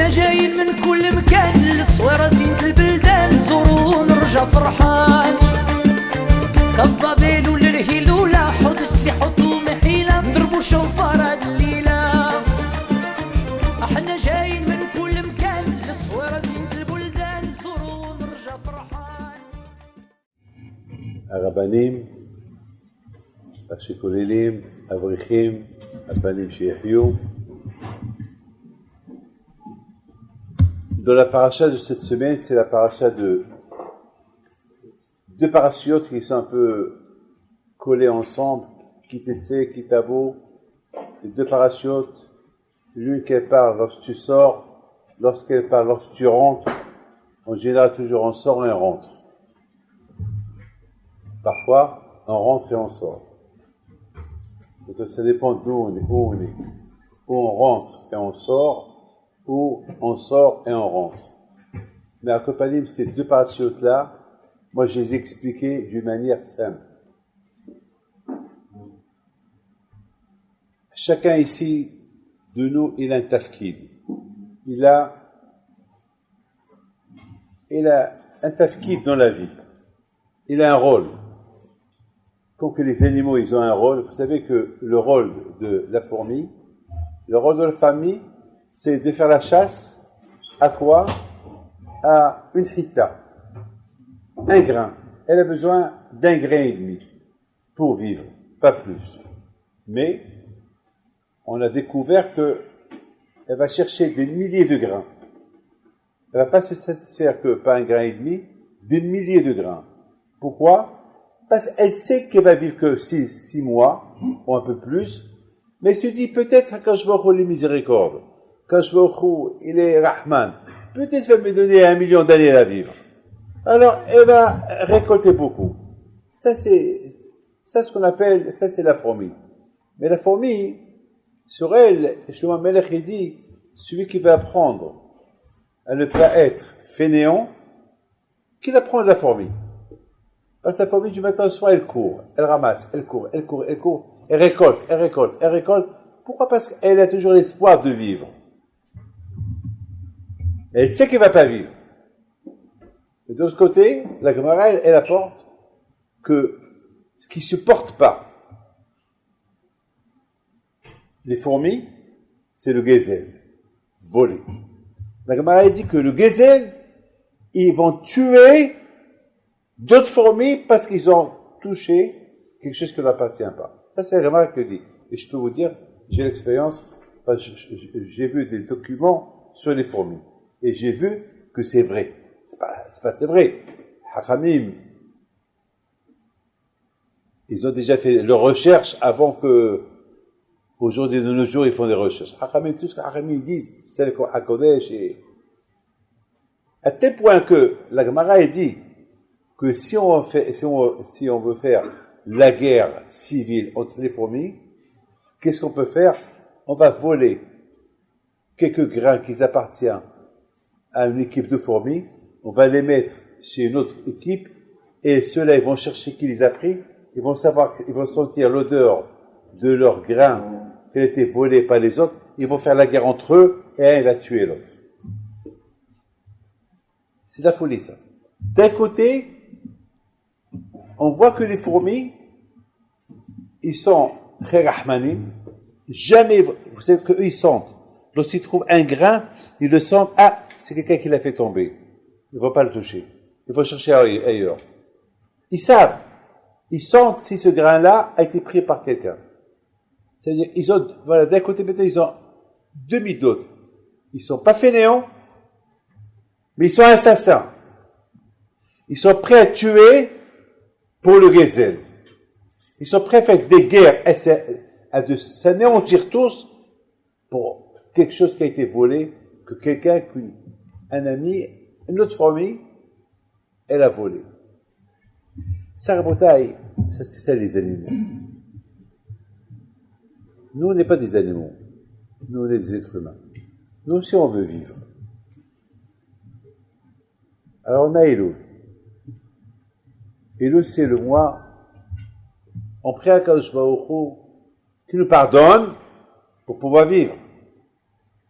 احنا جايين من كل مكان للصويرة زينة البلدان نزورو ونرجع فرحان كالضبيل وللهيل ولا حوض السلاح وثوم حيلة نضربو شوفار هاد الليلة احنا جايين من كل مكان للصويرة زينة البلدان نزورو ونرجع فرحان. הרבנים, השכוללים, אברכים, הבנים שיחיו. Dans la paracha de cette semaine, c'est la paracha de deux parachiotes qui sont un peu collés ensemble, Kitetse, Kitabo, les deux parachiotes, l'une qui parle lorsque tu sors, lorsqu'elle parle lorsque tu rentres. En général, toujours on sort et on rentre. Parfois, on rentre et on sort. Donc, ça dépend d'où on est, où on est. Où on rentre et on sort, où on sort et on rentre. Mais à Kopalim, ces deux parachutes-là, moi je les ai expliqués d'une manière simple. Chacun ici de nous, il a un tafkid. Il a un tafkid dans la vie. Il a un rôle. Comme que les animaux, ils ont un rôle. Vous savez que le rôle de la fourmi, le rôle de la famille, c'est de faire la chasse à quoi? À une hita, un grain. Elle a besoin d'un grain et demi pour vivre, pas plus. Mais on a découvert que elle va chercher des milliers de grains. Elle ne va pas se satisfaire que pas un grain et demi, des milliers de grains. Pourquoi? Parce qu'elle sait qu'elle va vivre que 6 mois, ou un peu plus, mais elle se dit peut-être quand je vais avoir les miséricordes, quand je vais il est Rahman, peut-être il va me donner 1 million d'années à vivre. Alors, elle va récolter beaucoup. Ça, c'est ce qu'on appelle, ça c'est la fourmi. Mais la fourmi, sur elle, Shlomo Melech dit, celui qui va apprendre à ne pas être fainéant, qu'il apprend de la fourmi. Parce que la fourmi, du matin au soir, elle court, elle ramasse, elle court, elle récolte. Pourquoi? Parce qu'elle a toujours l'espoir de vivre. Elle sait qu'elle ne va pas vivre. Et de l'autre côté, la Gemara, elle apporte que ce qui ne supporte pas les fourmis, c'est le gazelle, voler. La Gemara, elle dit que le gazelle, ils vont tuer d'autres fourmis parce qu'ils ont touché quelque chose qui ne leur appartient pas. Ça, c'est la Gemara qui dit. Et je peux vous dire, j'ai l'expérience, parce que j'ai vu des documents sur les fourmis. Et j'ai vu que c'est vrai. C'est vrai. Hachamim, ils ont déjà fait leurs recherches avant que, aujourd'hui, de nos jours, ils font des recherches. Hachamim, tout ce que Hachamim disent, c'est le Hakodesh. Et à tel point que la Gemara dit que si on veut faire la guerre civile entre les fourmis, qu'est-ce qu'on peut faire? On va voler quelques grains qui appartiennent à une équipe de fourmis, on va les mettre chez une autre équipe, et ceux-là, ils vont chercher qui les a pris, ils vont sentir l'odeur de leurs grains qui ont été volés par les autres, ils vont faire la guerre entre eux, et un, il va tuer l'autre. C'est de la folie, ça. D'un côté, on voit que les fourmis, ils sont très rahmanim, jamais, vous savez qu'eux, ils sentent. Lorsqu'ils trouvent un grain, ils le sentent, ah, c'est quelqu'un qui l'a fait tomber. Ils ne vont pas le toucher. Il faut chercher ailleurs. Ils savent. Ils sentent si ce grain-là a été pris par quelqu'un. C'est-à-dire, ils ont, voilà, d'un côté, maintenant, ils ont demi-d'autres. Ils ne sont pas fainéants, mais ils sont assassins. Ils sont prêts à tuer pour le gazelle. Ils sont prêts à faire des guerres, à de s'anéantir tous pour quelque chose qui a été volé, que quelqu'un, un ami, une autre fourmi, elle a volé. Ça, Rabotaï, ça c'est ça les animaux. Nous, on n'est pas des animaux. Nous, on est des êtres humains. Nous aussi, on veut vivre. Alors, on a Elul. Elul, c'est le mois, on prie à Kadosh Baruch Hu, qui nous pardonne pour pouvoir vivre.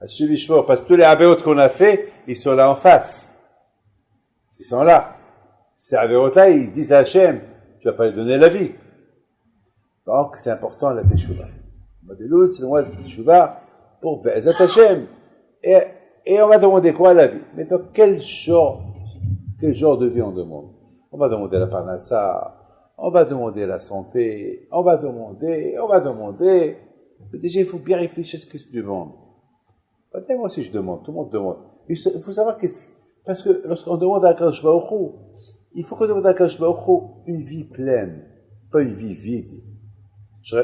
Parce que tous les avérots qu'on a fait, ils sont là en face. Ils sont là. Ces avérots-là, ils disent à Hachem, tu vas pas lui donner la vie. Donc, c'est important la teshuva. Le mois de Elul, c'est le mois de teshuva pour Be'ezat Hachem. Et on va demander quoi à la vie? Mais donc, quel genre de vie on demande? On va demander la parnassa, on va demander la santé, on va demander. Mais déjà, il faut bien réfléchir à ce que tu demandes. Pas moi aussi je demande, tout le monde demande. Il faut savoir que, parce que lorsqu'on demande à Akadosh Baruch Hu, il faut qu'on demande à Akadosh Baruch Hu une vie pleine, pas une vie vide. Je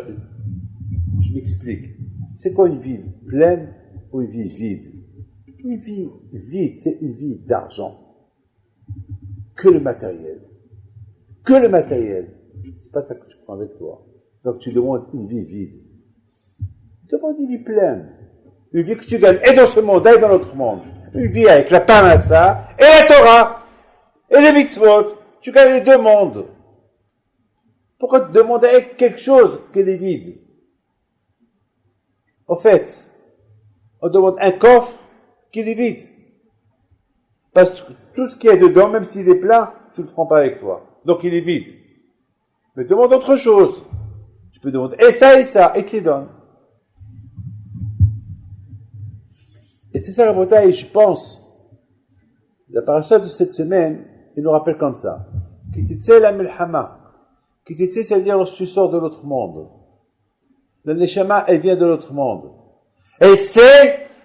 m'explique. C'est quoi une vie pleine ou une vie vide? Une vie vide, c'est une vie d'argent. Que le matériel. C'est pas ça que tu prends avec toi. Donc tu demandes une vie vide. Tu demandes une vie pleine. Une vie que tu gagnes et dans ce monde et dans l'autre monde. Une vie avec la parnassa et la Torah et les mitzvot. Tu gagnes les deux mondes. Pourquoi te demander quelque chose qui est vide? En fait, on demande un coffre qui est vide. Parce que tout ce qui est dedans, même s'il est plein, tu ne le prends pas avec toi. Donc il est vide. Mais demande autre chose. Tu peux demander et ça, et tu les donnes. Et c'est ça la bataille, je pense. La paracha de cette semaine, il nous rappelle comme ça. Kititse la milhama. Kititse, ça veut dire lorsque tu sors de l'autre monde. La neshama, elle vient de l'autre monde. Et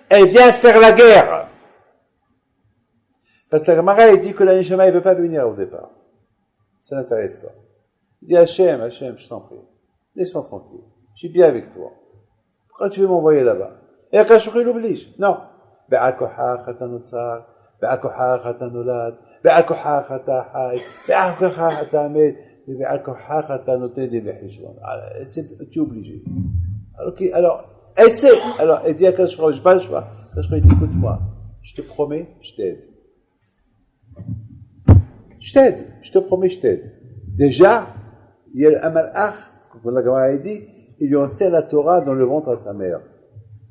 elle vient faire la guerre. Parce que la Gemara, elle dit que la neshama, elle veut pas venir au départ. Ça n'intéresse pas. Il dit Hachem, je t'en prie. Laisse-moi tranquille. Je suis bien avec toi. Pourquoi tu veux m'envoyer là-bas? Et Akash il l'oblige. Non. בעל כוחך אתה נוצר, בעל כוחך אתה נולד, בעל כוחך אתה חי, בעל כוחך אתה מת, ובעל כוחך אתה נותן דין וחשבון. Tu es obligé. Alors, essaie. Alors, elle dit à Akash, je pas le choix. Akash, il dit, écoute-moi, je te promets, je t'aide. Je te promets, je t'aide. Déjà, il y a un malach, comme la Gemara a dit, il lui enseigne la Torah dans le ventre à sa mère.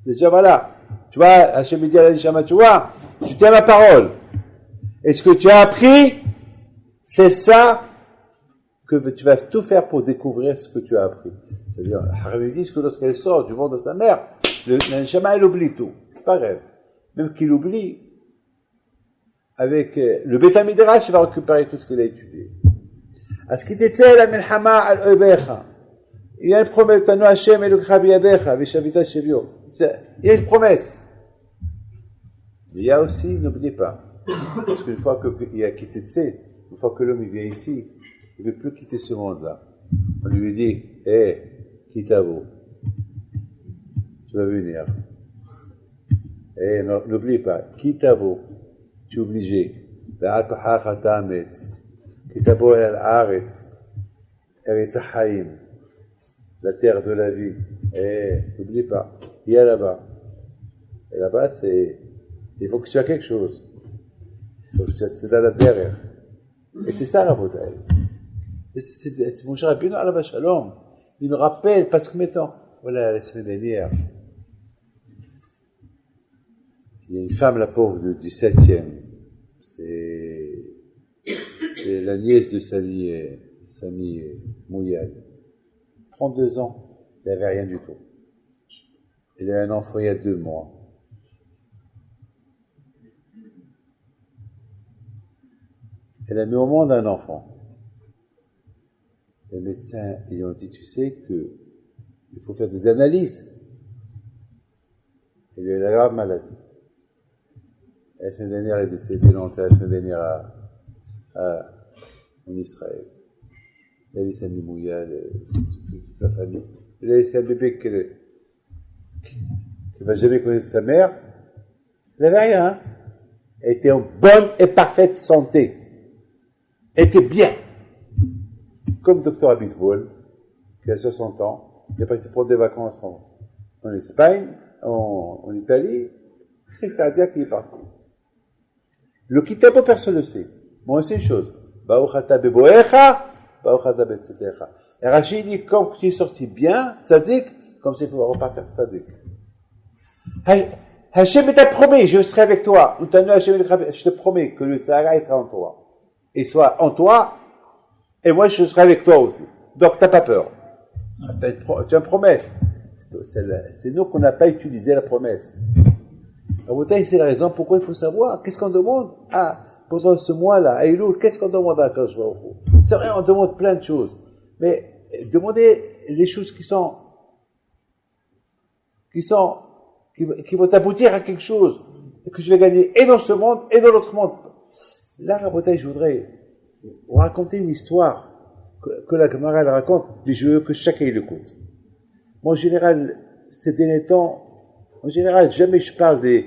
Déjà, voilà. Tu vois, Hachem dit à la Neshama, tu vois, je tiens ma parole. Et ce que tu as appris, c'est ça que tu vas tout faire pour découvrir ce que tu as appris. C'est-à-dire, Haram dit que lorsqu'elle sort du ventre de sa mère, la Neshama, elle oublie tout. C'est pas grave. Même qu'il oublie, avec le Beth Midrash, il va récupérer tout ce qu'il a étudié. À ce qui t'était la milhama al obecha. Il y a une promesse, Tanu Hachem et le Krabiyadecha, Vishavita Shevio. Il y a une promesse. Mais il y a aussi, n'oubliez pas, parce qu'une fois qu'il a quitté Tsé, une fois que l'homme il vient ici, il ne veut plus quitter ce monde-là. On lui dit, Kitavo, tu vas venir. N'oublie pas, Kitavo, tu es obligé. Kitavo el-Aretz, Eretz Haïm, la terre de la vie. N'oublie pas, il y a là-bas. Et là-bas, il faut que tu aies quelque chose. Il faut que tu aies dans la derrière. Et c'est ça la bataille. C'est mon cher Rabbeinu Alav Shalom. Il nous rappelle, parce que maintenant, voilà, la semaine dernière, il y a une femme, la pauvre, du 17e. C'est la nièce de Sami Mouyal. 32 ans, elle n'avait rien du tout. Elle a un enfant il y a 2 mois. Elle a mis au monde un enfant. Les médecins ils ont dit, tu sais que il faut faire des analyses. Elle a eu la grave maladie. La semaine dernière, elle est décédée, la semaine dernière en Israël. Elle a vu Sami Mouyal, toute sa famille. Elle a laissé un bébé qui ne va jamais connaître sa mère. Elle n'avait rien. Hein? Elle était en bonne et parfaite santé. Elle était bien. Comme Dr Abitbol, qui a 60 ans, il est parti prendre des vacances en Espagne, en Italie. Crise cardiaque, il est parti. Le quitter pas, personne ne le sait. Bon, c'est une chose. Ba'uchata beboecha, ba'uchata betzetecha. Et Rachid dit, quand tu es sorti bien, tzadik, comme s'il faut repartir tzadik. Hey, Hachem t'a promis, je serai avec toi. Je te promets que le Tzara, il sera en toi. Et soit en toi, et moi, je serai avec toi aussi. Donc, t'as pas peur. Tu as une promesse. C'est nous qu'on n'a pas utilisé la promesse. C'est la raison pourquoi il faut savoir. Qu'est-ce qu'on demande? Pendant ce mois-là, à Elul, qu'est-ce qu'on demande à Kadosh Baruch Hu? C'est vrai, on demande plein de choses. Mais demandez les choses qui vont aboutir à quelque chose, et que je vais gagner et dans ce monde et dans l'autre monde. Là, Rabotai, je voudrais vous raconter une histoire que la Gemara elle raconte, mais je veux que chacun l'écoute. Moi, en général, ces derniers temps, jamais je parle de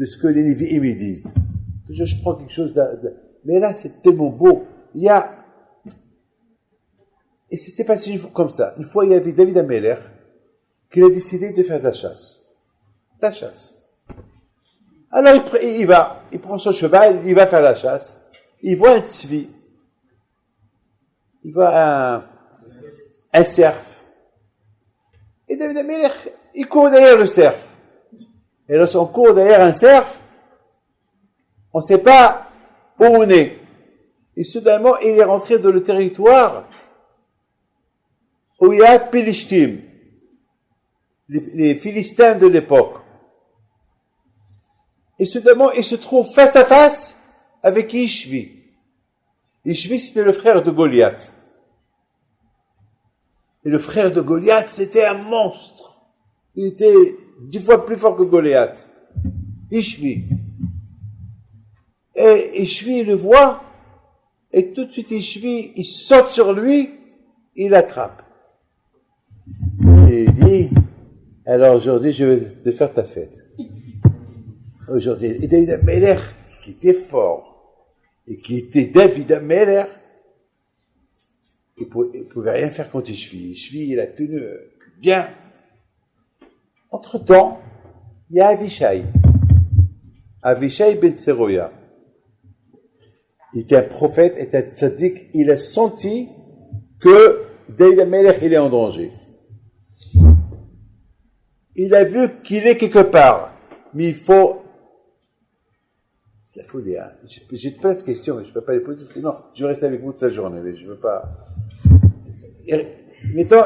ce que les Lévi'im ils disent. Toujours, je prends quelque chose mais là, c'est tellement beau. Et c'est passé une fois comme ça. Une fois, il y avait David Ameler qui a décidé de faire de la chasse. La chasse. Alors, il prend son cheval, il va faire la chasse. Il voit un tzvi. Il voit un cerf. Et David Ameler, il court derrière le cerf. Et lorsqu'on court derrière un cerf, on ne sait pas où on est. Et soudainement, il est rentré dans le territoire où il y a Pilishtim, les Philistins de l'époque. Et soudainement, il se trouve face à face avec Ishvi. Ishvi, c'était le frère de Goliath. Et le frère de Goliath, c'était un monstre. Il était 10 fois plus fort que Goliath. Ishvi. Et Ishvi, il le voit, et tout de suite, Ishvi, il saute sur lui, il l'attrape. Et il dit, alors aujourd'hui, je vais te faire ta fête. Aujourd'hui. Et David Ameler, qui était fort, et qui était David Ameler, il pouvait rien faire contre Ishvi. Ishvi, il a tenu bien. Entre-temps, il y a Avishai. Avishai ben Tseroya. Il était un prophète, était un tzaddik. Il a senti que David Ameler, il est en danger. Il a vu qu'il est quelque part. Mais il faut... C'est la folie, hein. J'ai plein de questions, mais je ne peux pas les poser, sinon je vais rester avec vous toute la journée, mais je ne veux pas... Mettons,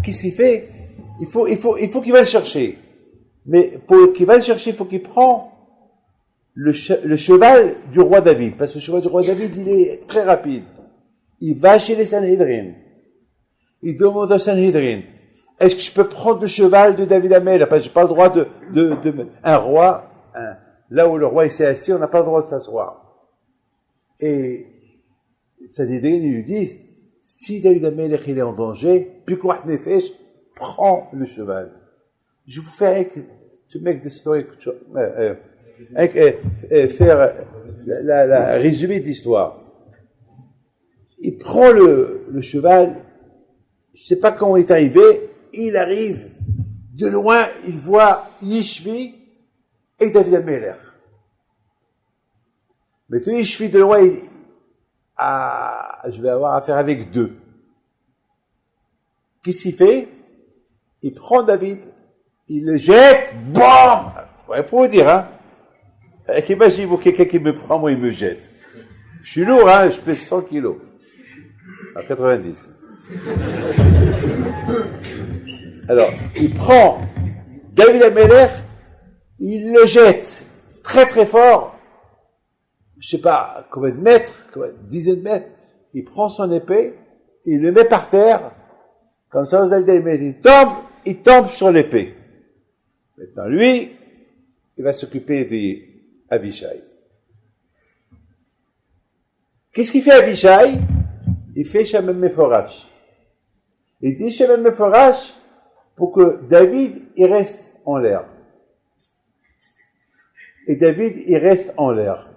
qu'est-ce qu'il fait? Il faut qu'il va le chercher. Mais pour qu'il va le chercher, il faut qu'il prend le cheval du roi David. Parce que le cheval du roi David, il est très rapide. Il va chez les Sanhedrin. Il demande au Sanhedrin, est-ce que je peux prendre le cheval de David Ameler? Parce que je n'ai pas le droit un roi, là où le roi s'est assis, on n'a pas le droit de s'asseoir. Et les Sanhedrin, ils lui disent, si David Ameler, il est en danger, Pikuach Nefesh, prends le cheval. Je vous fais to make the story, faire la résumé de l'histoire. Il prend le cheval, je ne sais pas comment il est arrivé, il arrive, de loin, il voit Yishvi et David Ameler. Mais tout Yishvi de loin, je vais avoir affaire avec deux. Qu'est-ce qu'il fait? Il prend David, il le jette, BAM! Ouais, pour vous dire, hein. Imaginez-vous quelqu'un qui me prend, moi, il me jette. Je suis lourd, hein, je pèse 100 kilos. À 90. Alors, il prend David Ameler, il le jette très très fort, je sais pas combien de mètres, dizaines de mètres, il prend son épée, il le met par terre, comme ça, David Ameler, il tombe sur l'épée. Maintenant, lui, il va s'occuper d'Avishai. Qu'est-ce qu'il fait Avishai? Il fait Shemem Meforash. Il dit Shemem Meforash pour que David, il reste en l'air. Et David, il reste en l'air.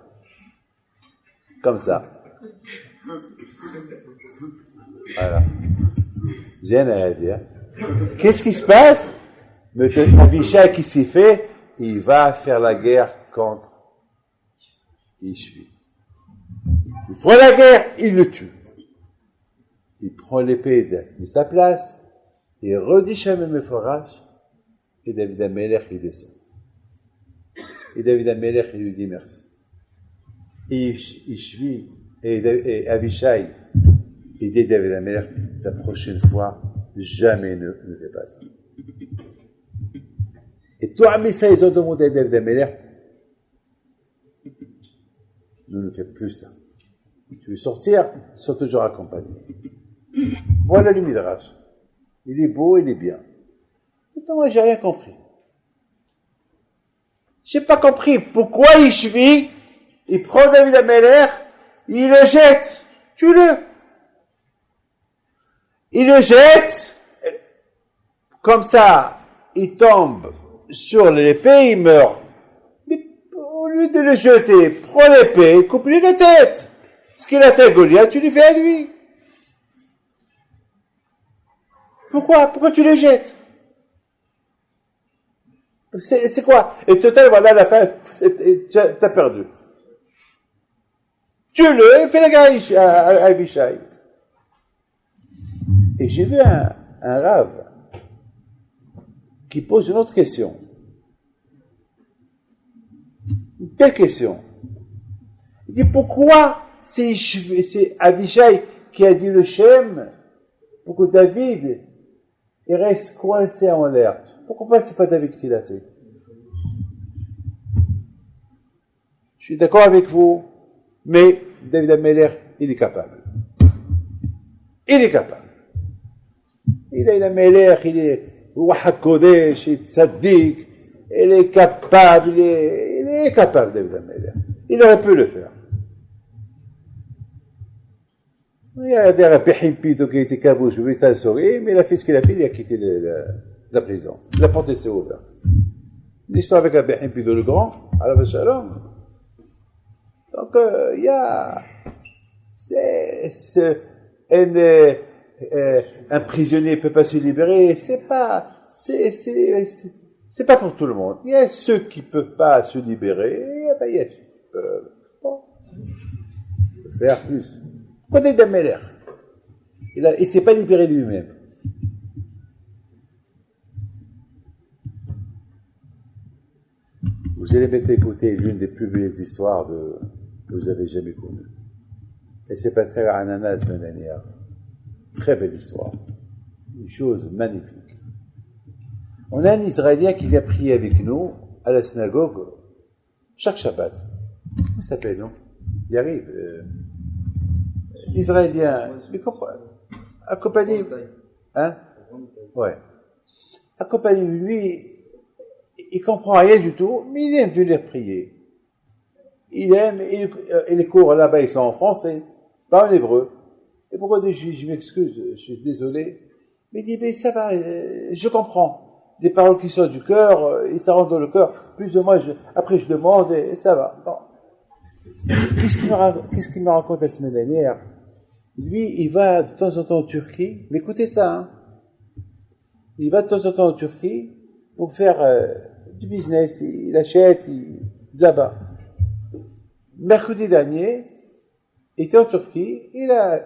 Comme ça. Voilà. J'ai rien à dire. Qu'est-ce qui se passe? Avishai, qui s'y fait? Il va faire la guerre contre Ishvi. Il fait la guerre, il le tue. Il prend l'épée de sa place, il redit Shemem Meforash, Et David Amelech, il descend. Et David Amelech, il lui dit merci. Et Ishvi et Avishai, il dit David Amelech, la prochaine fois, jamais ne fais pas ça. Et toi, Amissa, ils ont demandé à David Amelech, ne fais plus ça. Tu veux sortir, sois toujours accompagné. Voilà le Midrash. Il est beau, il est bien. Putain, moi, j'ai rien compris. J'ai pas compris pourquoi Ishvi, il prend David Amelech, il le jette. Tue-le. Il le jette, comme ça, il tombe sur l'épée, il meurt. Mais au lieu de le jeter, prends l'épée, coupe-lui la tête. Ce qu'il a fait à Goliath, tu lui fais à lui. Pourquoi tu le jettes? C'est quoi? Et total, voilà, à la fin, t'as perdu. Tue-le et fais la guerre à Abishai. Et j'ai vu un rave qui pose une autre question. Quelle question? Il dit pourquoi c'est Abishai qui a dit le Shem pour que David il reste coincé en l'air? Pourquoi c'est pas David qui l'a fait? Je suis d'accord avec vous, mais David Amelech, il est capable. Il est capable. David Amelech, il est Wahak Kodesh, il est tzaddik, il est capable, il est capable, David Amelech. Il aurait pu le faire. Il y avait un Béhim Pito qui était cabouche, mais il a fait ce qu'il a fait, il a quitté la prison. La porte s'est ouverte. L'histoire avec un Béhim Pito le grand, Alav Shalom. Donc, il y a, un prisonnier peut pas se libérer, c'est pas pour tout le monde. Il y a ceux qui peuvent pas se libérer, et ben, il y a ceux qui peuvent, faire plus. Pourquoi David Amelech? Il s'est pas libéré lui-même. Vous allez peut-être écouter l'une des plus belles histoires que vous avez jamais connues. Elle s'est passée à Ananas la semaine dernière. Très belle histoire. Une chose magnifique. On a un Israélien qui vient prier avec nous à la synagogue chaque Shabbat. Comment ça s'appelle, non? Il arrive. L'Israélien, mais comment? Accompagné. Hein? Ouais. Accompagné, lui, il comprend rien du tout, mais il aime venir prier. Il aime, et les cours là-bas, ils sont en français, c'est pas en hébreu. Et pourquoi je m'excuse, je suis désolé. Mais il dit, mais ça va, je comprends. Des paroles qui sortent du cœur, et ça rentre dans le cœur. Plus ou moins, après je demande, et ça va. Bon. Qu'est-ce qu'il me raconte la semaine dernière? Lui, il va de temps en temps en Turquie, mais écoutez ça, hein. Il va de temps en temps en Turquie pour faire du business, il achète, de là-bas. Mercredi dernier, il était en Turquie,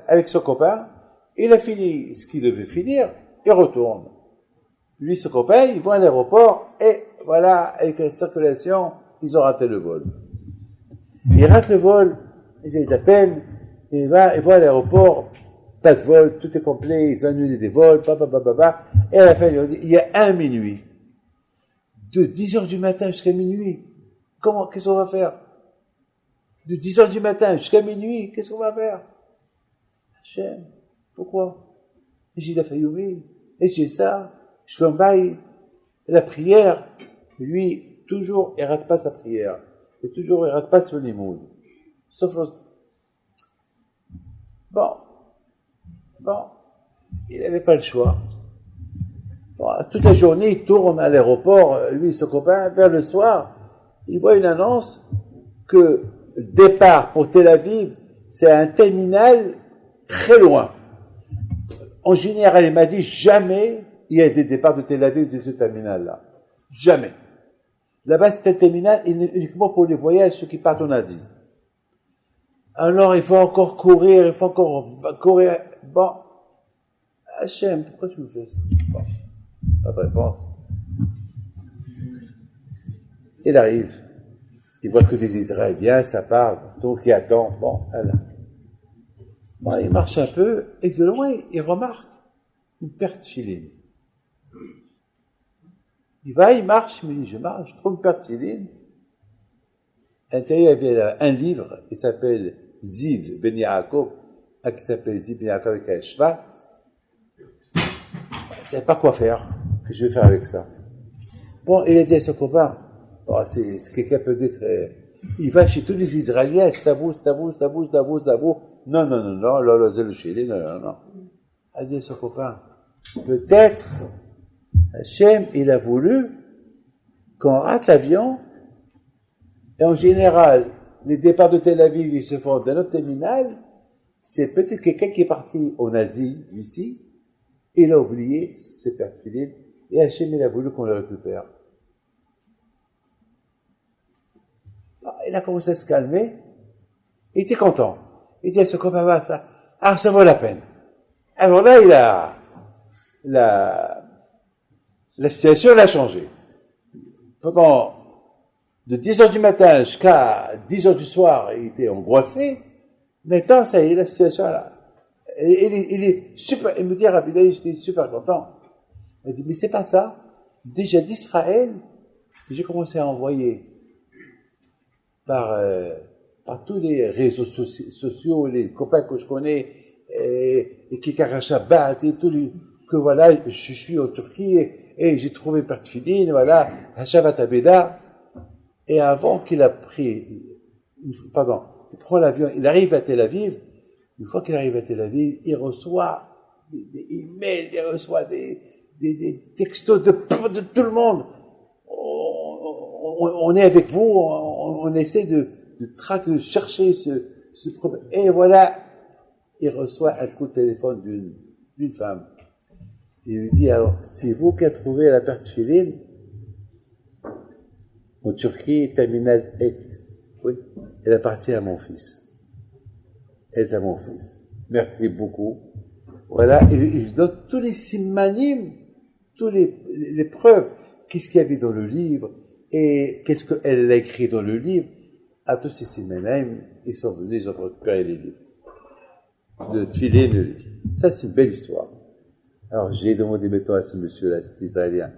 avec son copain, il a fini ce qu'il devait finir, il retourne. Lui, son copain, il va à l'aéroport, et voilà, avec la circulation, ils ont raté le vol. Il rate le vol, ils ont de la peine, il va à l'aéroport, pas de vol, tout est complet, ils ont annulé des vols, et à la fin, ils ont dit, il y a un minuit. De 10h du matin jusqu'à minuit. Qu'est-ce qu'on va faire? De 10h du matin jusqu'à minuit, qu'est-ce qu'on va faire? Hachem, pourquoi? J'ai la fayoumi, et j'ai ça, je l'embaille, la prière, lui, toujours, il rate pas sa prière, et toujours, il rate pas son limoud. Sauf Bon, il n'avait pas le choix. Bon, toute la journée, il tourne à l'aéroport, lui et son copain, vers le soir, il voit une annonce que le départ pour Tel Aviv, c'est un terminal très loin. En général, il m'a dit, jamais il y a des départs de Tel Aviv de ce terminal-là. Jamais. Là-bas, c'est un terminal uniquement pour les voyages, ceux qui partent en Asie. Alors, il faut encore courir. Bon. Hachem, pourquoi tu me fais ça? Bon. Pas de réponse. Il arrive. Il voit que des Israéliens, ça part, donc il attend. Bon, voilà. Bon, il marche un peu, et de loin, il remarque une paire de filines. Il va, il marche, il me dit, je marche, je trouve une paire de filines. À l'intérieur, il y avait un livre, il s'appelle Ziv Ben Yaakov, qui s'appelle Ziv Ben Yaakov avec un Schwartz. Il ne savait pas quoi faire, que je vais faire avec ça. Bon, il a dit à son copain, bon, c'est quelqu'un peut-être, il va chez tous les Israéliens, c'est à vous, c'est à vous, c'est à vous, c'est à vous, c'est à vous. Non, non, non, non, là, là, c'est le Chili, non, non, non. Il a dit à son copain, peut-être, Hachem, il a voulu qu'on rate l'avion, et en général, les départs de Tel Aviv, ils se font dans notre terminal, c'est peut-être quelqu'un qui est parti en Asie, d'ici, il a oublié ses pertes filines, et Hachem, il a voulu qu'on le récupère. Il a commencé à se calmer, il était content. Il dit à ce copain, ça vaut la peine. Alors là, la situation, elle a changé. Pendant de 10h du matin jusqu'à 10h du soir, il était angoissé. Maintenant, ça y est, la situation, là. Il est super, il me dit, Rabbi David, j'étais super content. Il dit, mais c'est pas ça. Déjà d'Israël, j'ai commencé à envoyer par tous les réseaux sociaux, les copains que je connais, et Kikara Shabbat, et tous les, que voilà, je suis en Turquie, et j'ai trouvé une perte filine, voilà, Hashavat Abeda. Et avant qu'il a pris, il prend l'avion, il arrive à Tel Aviv. Une fois qu'il arrive à Tel Aviv, il reçoit des emails, il reçoit des textos de tout le monde. On est avec vous, on essaie de chercher ce problème. Et voilà, il reçoit un coup de téléphone d'une femme. Il lui dit, alors, c'est vous qui avez trouvé la perte filine en Turquie, terminal X. Oui, elle appartient à mon fils. Elle est à mon fils. Merci beaucoup. Voilà, il donne tous les simanim, tous les preuves. Qu'est-ce qu'il y avait dans le livre et qu'est-ce qu'elle a écrit dans le livre. À tous ces simanim, ils sont venus, ils ont récupéré les livres. De filer le livre. Ça, c'est une belle histoire. Alors, j'ai demandé maintenant à ce monsieur-là, cet Israélien,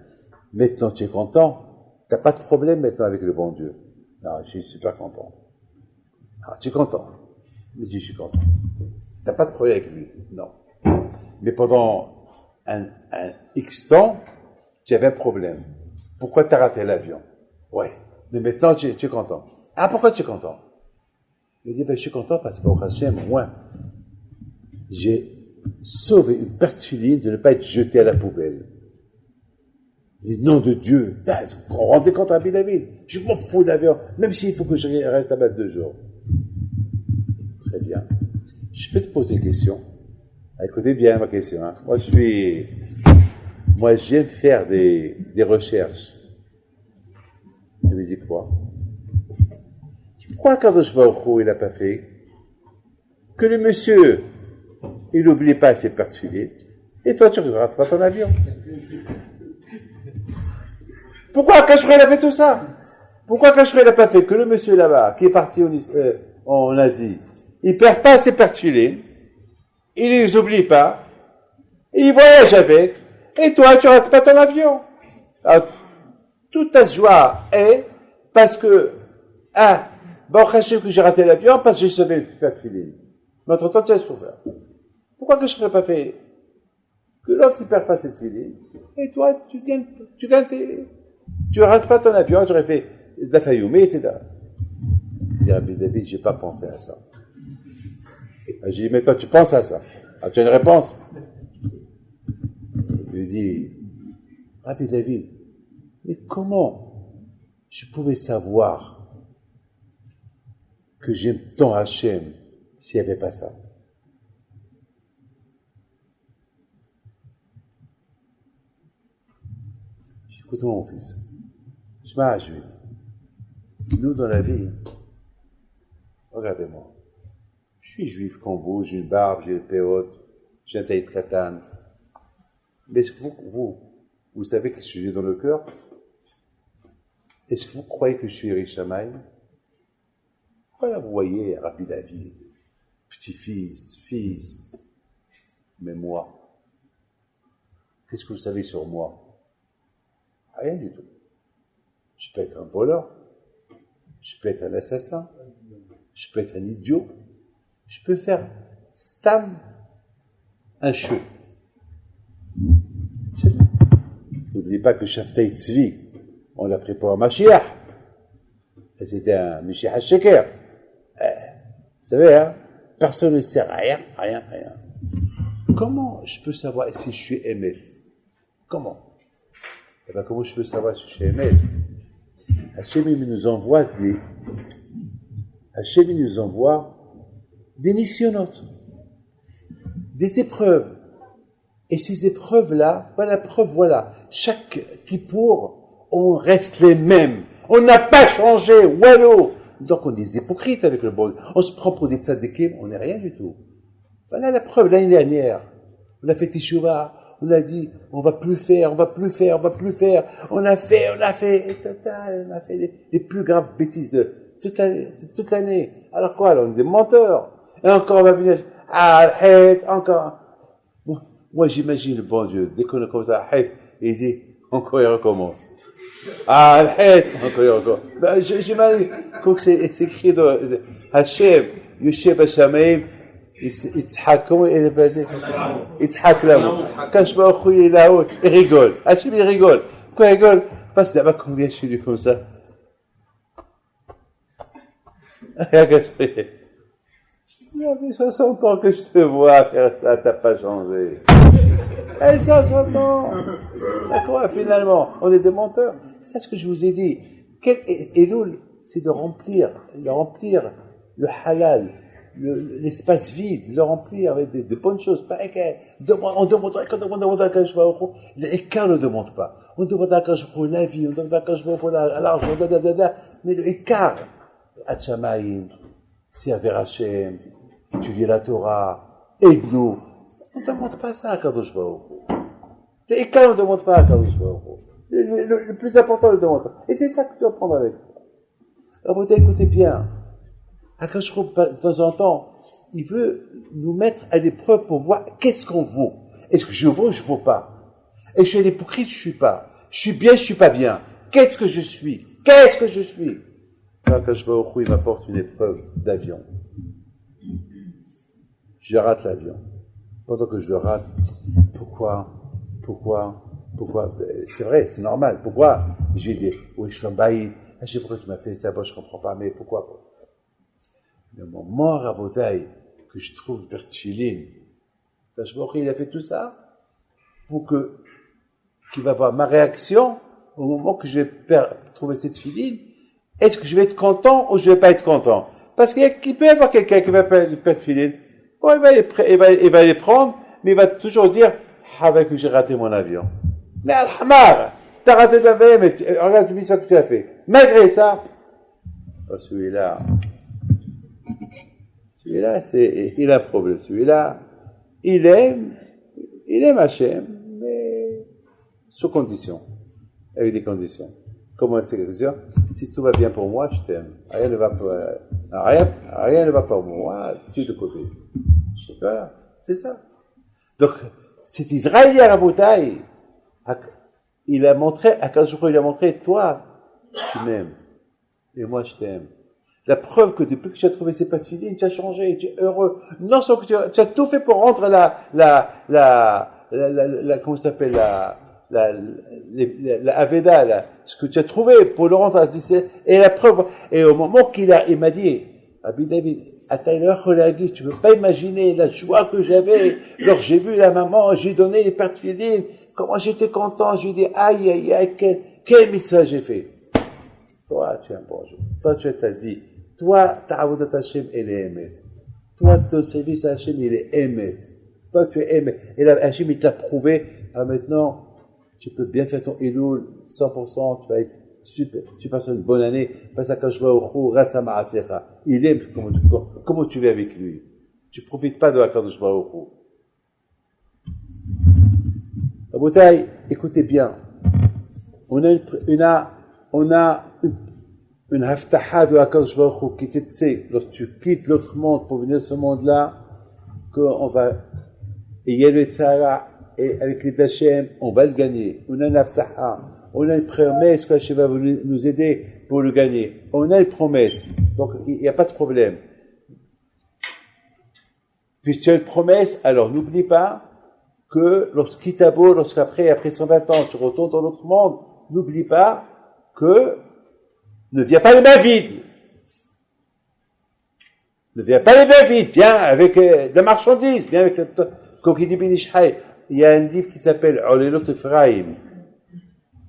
maintenant tu es content? T'as pas de problème maintenant avec le bon Dieu? Non, je suis super content. Alors, tu es content? Il me dit, je suis content. T'as pas de problème avec lui? Non. Mais pendant un X temps, tu avais un problème. Pourquoi t'as raté l'avion? Ouais. Mais maintenant, tu es content. Ah, pourquoi tu es content? Il me dit, je suis content parce qu'au Hachem, moi, j'ai sauvé une perte filine de ne pas être jeté à la poubelle. Il dit, nom de Dieu, vous vous rendez compte, Rabbi David? Je m'en fous de l'avion, même s'il faut que je reste là-bas 2 jours. Très bien. Je peux te poser une question? Écoutez bien ma question. Hein. Moi, j'aime faire des recherches. Tu me dis quoi? Pourquoi Kadosh Baruch Hu, il n'a pas fait que le monsieur, il n'oublie pas ses pertes filées, et toi, tu ne rates pas ton avion? Pourquoi Kashrel a fait tout ça? Pourquoi Kashrel n'a pas fait que le monsieur là-bas, qui est parti en Asie, il ne perd pas ses pertes filées, il ne les oublie pas, il voyage avec, et toi, tu ne rates pas ton avion. Alors, toute ta joie est parce que, Baruch Hashem que j'ai raté l'avion, parce que j'ai sauvé le perte filée. Mais entre-temps, tu as souffert. Pourquoi que je ne serais pas fait que l'autre ne perd pas cette filée, et toi, tu rates pas ton avion, tu aurais fait de la failloumée, etc. Il dit, Rabbi David, j'ai pas pensé à ça. J'ai dit, mais toi, tu penses à ça. Ah, tu as une réponse? Il lui dit, Rabbi David, mais comment je pouvais savoir que j'aime tant Hachem s'il n'y avait pas ça? Écoute-moi, mon fils. Je lui dis, nous, dans la vie, regardez-moi. Je suis juif comme vous, j'ai une barbe, j'ai le péote, j'ai un taït katan. Mais est-ce que vous savez ce que j'ai dans le cœur? Est-ce que vous croyez que je suis Richamaï? Voilà, vous voyez, Rabbi David, petit-fils, fils. Mais moi, qu'est-ce que vous savez sur moi? Rien du tout. Je peux être un voleur, je peux être un assassin, je peux être un idiot, je peux faire stam un cheveu. N'oubliez pas que Shaftay Tzvi, on l'a pris pour un Mashiach. Et c'était un Mashiach Sheker. Vous savez, hein, personne ne sait rien. Comment je peux savoir si je suis Emet? Comment? Eh bien, comment je peux savoir si je suis Emet? Hachem nous envoie des nisyonotes, des épreuves. Et ces épreuves-là, voilà la preuve, voilà. Chaque Kippour, on reste les mêmes. On n'a pas changé, wallo. Donc on est des hypocrites avec le bon. On se prend pour des tzadikim, on n'est rien du tout. Voilà la preuve, l'année dernière. On a fait Teshuvah, on a dit, on va plus faire. On a fait, on a fait les plus graves bêtises de toute l'année. Alors quoi, alors, on est des menteurs. Et encore, on va venir, encore. Moi, j'imagine le bon Dieu, dès qu'on est comme ça, il dit, encore il recommence. Encore il recommence. Ben, j'imagine, comme c'est écrit dans Hachem, Yoshev Hashamayim, يضحك comment il est basé يضحك là quand je vois Khouil est là-haut il rigole Hachem il rigole pourquoi il rigole parce que d'abord combien chez lui comme ça il y avait 60 ans que je te vois faire ça t'as pas changé et 60 ans d'accord finalement on est des menteurs c'est ce que je vous ai dit quel Elul c'est de remplir le halal l'espace vide, le remplir avec des bonnes choses. On demanderait à Kadosh Baruch Hu, l'écart ne demande pas. On demande à Kadosh Baruch Hu la vie, on demande à Kadosh Baruch Hu l'argent, mais le écart, Hatchamaïm, servir Hachem, étudier la Torah, aide-nous, on ne demande pas ça à Kadosh Baruch Hu. L'écart ne demande pas à Kadosh Baruch Hu. Le plus important, le demande. Et c'est ça que tu vas prendre avec toi. Alors, écoutez bien. Akash Baruch Hu, de temps en temps, il veut nous mettre à l'épreuve pour voir qu'est-ce qu'on vaut. Est-ce que je vaux ou je vaux pas? Est-ce que je suis un hypocrite, je suis pas? Je suis bien, je suis pas bien? Qu'est-ce que je suis? Akash Baruch Hu, il m'apporte une épreuve d'avion. Je rate l'avion. Pendant que je le rate, pourquoi? C'est vrai, c'est normal. Pourquoi? J'ai dit, oui, je l'embaille. Je sais pourquoi tu m'as fait ça, bon, je comprends pas, mais pourquoi? Le moment, Rabotaï, que je trouve le Père Tfilin, il a fait tout ça pour qu'il va voir ma réaction au moment que je vais trouver cette Tfilin. Est-ce que je vais être content ou je vais pas être content? Parce qu'il peut y avoir quelqu'un qui va pas le Père Tfilin. Bon, il va les prendre, mais il va toujours dire, que j'ai raté mon avion. Mais Al-Hamar, t'as raté l'avion, mais regarde, tu dis ça que tu as fait. Malgré ça, celui-là, il a un problème. Celui-là, il aime Hachem, mais sous condition, avec des conditions. Comment c'est les conditions? Si tout va bien pour moi, je t'aime. Rien ne va pas pour moi, tu es de côté. Voilà, c'est ça. Donc, cet Israélien Rabotaï, il a montré, à 15 jours, il a montré, toi, tu m'aimes, et moi, je t'aime. La preuve que depuis que tu as trouvé ces patidines, tu as changé, tu es heureux. Non seulement que tu as tout fait pour rendre comment ça s'appelle, la Aveda, là, ce que tu as trouvé pour le rendre à 17, et la preuve, et au moment il m'a dit, Rabbi David, tu peux pas imaginer la joie que j'avais, lorsque j'ai vu la maman, j'ai donné les patidines, comment j'étais content, j'ai dit, aïe, quel mitzvah j'ai fait. Toi, tu es un bon jour. Toi, tu as ta vie. Toi, ta avodat Hashem, elle est émet. Toi, ton service à Hashem, il est émet. Toi, tu es émet. Et là, Hashem, il t'a prouvé. Alors maintenant, tu peux bien faire ton Elul, 100%, tu vas être super. Tu passes une bonne année. Parce que je vois il aime comment tu vis avec lui. Tu profites pas de la Kadosh Baruch Hu. Rabotai, écoutez bien. On a une haftaha de Hakadosh Baruch Hu qui te sait, lorsque tu quittes l'autre monde pour venir à ce monde-là, qu'on va, et Yetzara, et avec les d'Hachem, on va le gagner. On a une haftaha, on a une promesse que Hachem va nous aider pour le gagner. On a une promesse, donc il n'y a pas de problème. Puisque tu as une promesse, alors n'oublie pas que après 120 ans, tu retournes dans l'autre monde, n'oublie pas que ne viens pas les mains vides. Ne viens pas les mains vides, viens avec de la marchandise, viens avec comme il dit Ben Ish Chai. Il y a un livre qui s'appelle Olelot Ephraim.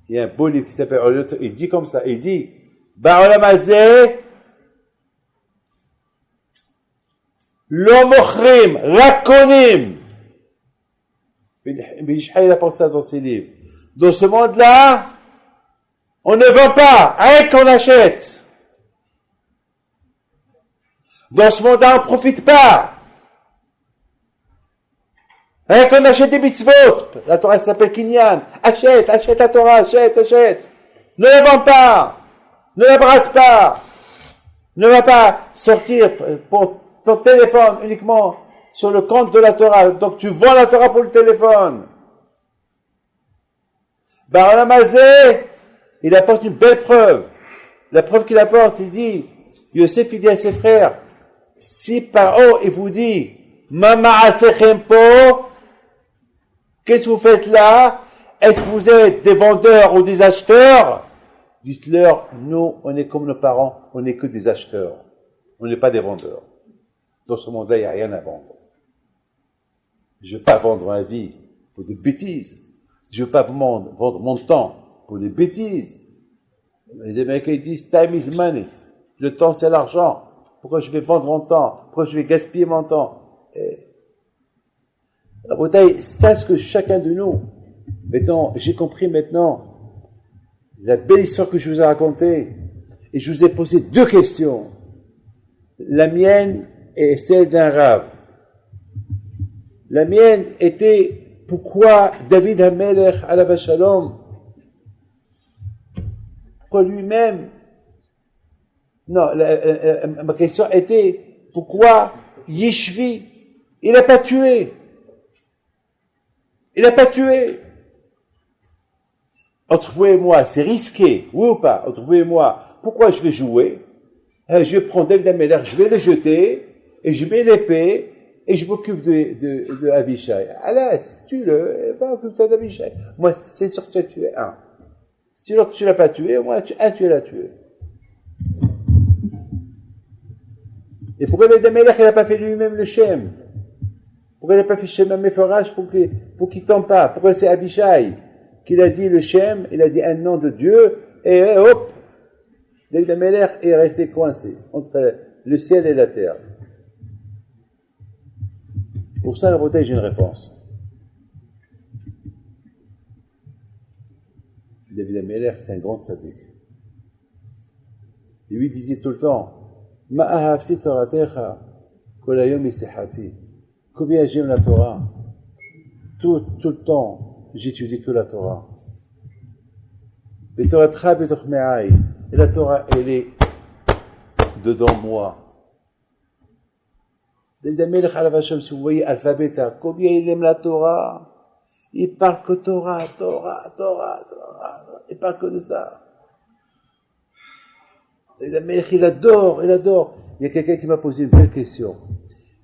Il y a un beau livre qui s'appelle Olelot, il dit comme ça, il dit Ba'olam hazeh lo mochrim, rakonim. Ben Ish Chai apporte ça dans ses livres. Dans ce monde-là, on ne vend pas, rien qu'on achète. Dans ce monde-là, on ne profite pas. Rien qu'on achète des mitzvot. La Torah s'appelle Kinyan. Achète la Torah, achète. Ne la vends pas. Ne la brade pas. Ne va pas sortir pour ton téléphone uniquement sur le compte de la Torah. Donc tu vends la Torah pour le téléphone. Ba'olam hazeh, il apporte une belle preuve. La preuve qu'il apporte, il dit, Yosef, il dit à ses frères, si Paro, il vous dit, Mama asechem po, qu'est-ce que vous faites là? Est-ce que vous êtes des vendeurs ou des acheteurs? Dites-leur, nous, on est comme nos parents, on n'est que des acheteurs. On n'est pas des vendeurs. Dans ce monde-là, il n'y a rien à vendre. Je ne veux pas vendre ma vie pour des bêtises. Je ne veux pas vendre mon temps pour des bêtises. Les Américains disent time is money. Le temps c'est l'argent. Pourquoi je vais vendre mon temps? Pourquoi je vais gaspiller mon temps? La bouteille, c'est ce que chacun de nous. Maintenant, j'ai compris maintenant la belle histoire que je vous ai racontée. Et je vous ai posé deux questions. La mienne et celle d'un rave. La mienne était pourquoi David HaMelech alav shalom, pourquoi lui-même, non, ma question était pourquoi Yishvi, il n'a pas tué. Entre vous et moi, c'est risqué, oui ou pas? Entre vous et moi, pourquoi je vais jouer? Je vais prendre David HaMelech, je vais le jeter, et je mets l'épée, et je m'occupe de Avishai. Alas, tue-le, et pas occupe-toi d'Avishai. Moi, c'est sûr que tu as tué un. Si l'autre tu l'as pas tué, moi, tu l'as tué. Et pourquoi David HaMelech, il n'a pas fait lui-même le Shem? Pourquoi il n'a pas fait Shem Meforach pour qu'il tombe pas? Pourquoi c'est Avishai qu'il a dit le Shem, il a dit un nom de Dieu, et hop, David HaMelech est resté coincé entre le ciel et la terre. Pour ça, la bouteille, j'ai une réponse. David HaMelech, c'est un grand tzaddik. Et lui disait tout le temps, Ma ahavti toratecha, kol hayom misehati. Combien j'aime la Torah. Tout le temps, j'étudie que la Torah. Et la Torah, elle est dedans moi. David HaMelech alav Hashem, si vous voyez Alphabeta, combien il aime la Torah. Il parle que Torah. Il parle que de ça. David HaMelech, il adore. Il y a quelqu'un qui m'a posé une belle question.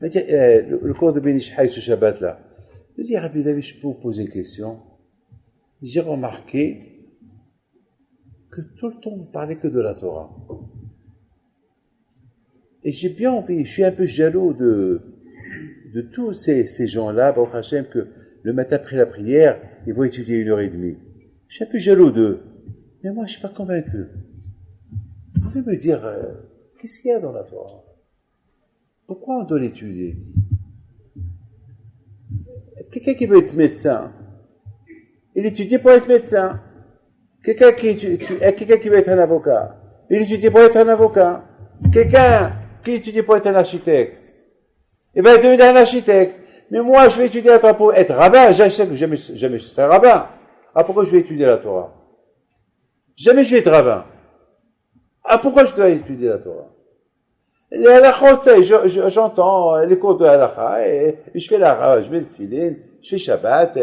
Il m'a dit, le cours de Ben Ish Chai ce Shabbat-là. Je lui ai dit, Rabbi David, je peux vous poser une question. J'ai remarqué que tout le temps, vous parlez que de la Torah. Et j'ai bien envie, je suis un peu jaloux de tous ces gens-là, Baruch Hashem, que le matin après la prière, ils vont étudier 1h30. Je suis un peu jaloux d'eux. Mais moi, je ne suis pas convaincu. Vous pouvez me dire, qu'est-ce qu'il y a dans la Torah? Pourquoi on doit l'étudier? Quelqu'un qui veut être médecin, il étudie pour être médecin. Quelqu'un qui veut être un avocat, il étudie pour être un avocat. Quelqu'un qui étudie pour être un architecte, il va devenir un architecte. Mais moi, je vais étudier la Torah pour être rabbin. Je sais que jamais je serai rabbin. Ah, pourquoi je vais étudier la Torah? Jamais je vais être rabbin. Ah, pourquoi je dois étudier la Torah? Les halachot, j'entends les cours de halacha, et je fais je mets le tefillin, je fais Shabbat,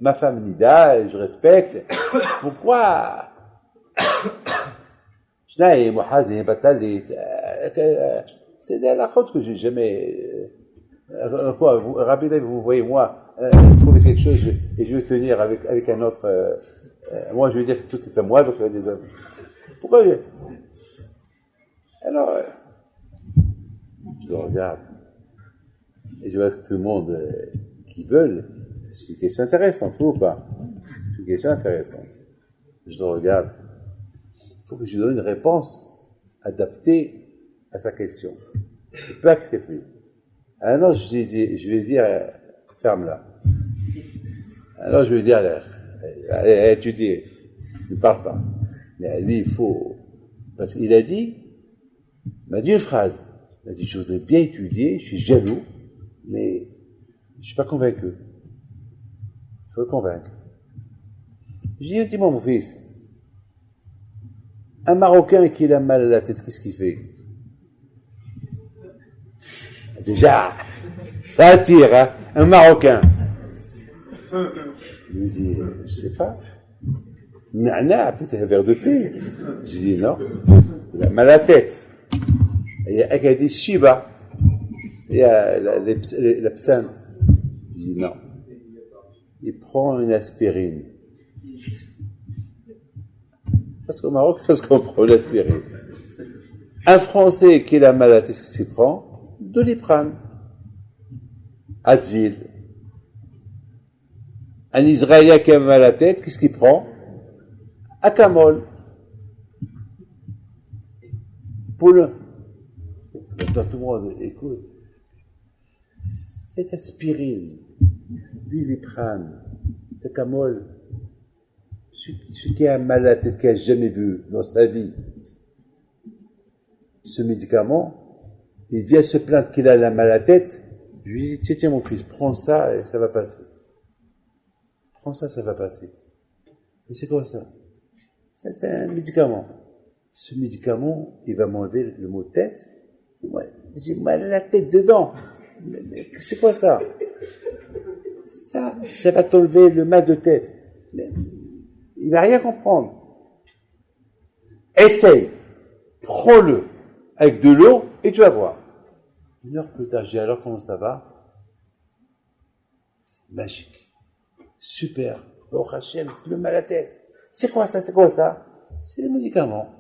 ma femme Nida, je respecte. Pourquoi? C'est des halachot que j'ai jamais... Quoi, Rabbi David, vous voyez, moi, trouver quelque chose, et je vais tenir avec un autre... moi, je vais dire que tout est à moi, l'autre va dire... Pourquoi Alors... je le regarde, et je vois que tout le monde qui veut, c'est une question intéressante, vous ou pas? C'est une question intéressante. Je le regarde. Il faut que je lui donne une réponse adaptée à sa question. Je peux accepter. Alors je vais dire, ferme-la. Alors je vais dire, allez, étudiez, ne parle pas. Mais lui, il faut, parce qu'il m'a dit une phrase. Il a dit, je voudrais bien étudier, je suis jaloux, mais je ne suis pas convaincu. Il faut le convaincre. Je dis, dis-moi mon fils, un Marocain qui a mal à la tête, qu'est-ce qu'il fait? Déjà, ça attire, hein, un Marocain. Il me dit, je ne sais pas. Nana, peut-être un verre de thé. Je dis, non, il a mal à la tête. Il y a un qui a dit Shiba, il y a l'absinthe. Je dis non. Il prend une aspirine. Parce qu'au Maroc, ça se comprend, l'aspirine. Un Français qui a mal à la tête, qu'est-ce qu'il prend? Doliprane. Advil. Un Israélien qui a mal à la tête, qu'est-ce qu'il prend? Acamol. Pour le... Tout le monde, écoute, cette aspirine, Doliprane, cet acamol, celui qui a mal à la tête, qui n'a jamais vu dans sa vie ce médicament, il vient se plaindre qu'il a la mal à la tête, je lui dis, tiens mon fils, prends ça et ça va passer. Prends ça, ça va passer. Mais c'est quoi ça? Ça, c'est un médicament. Ce médicament, il va m'enlever le mot tête. Ouais, j'ai mal à la tête dedans. Mais c'est quoi ça? Ça va t'enlever le mal de tête. Mais il va rien comprendre. Essaye. Prends-le avec de l'eau et tu vas voir. Une heure plus tard, je dis alors comment ça va? C'est magique. Super. Oh Hachem, plus mal à la tête. C'est quoi ça? C'est quoi ça? C'est le médicament.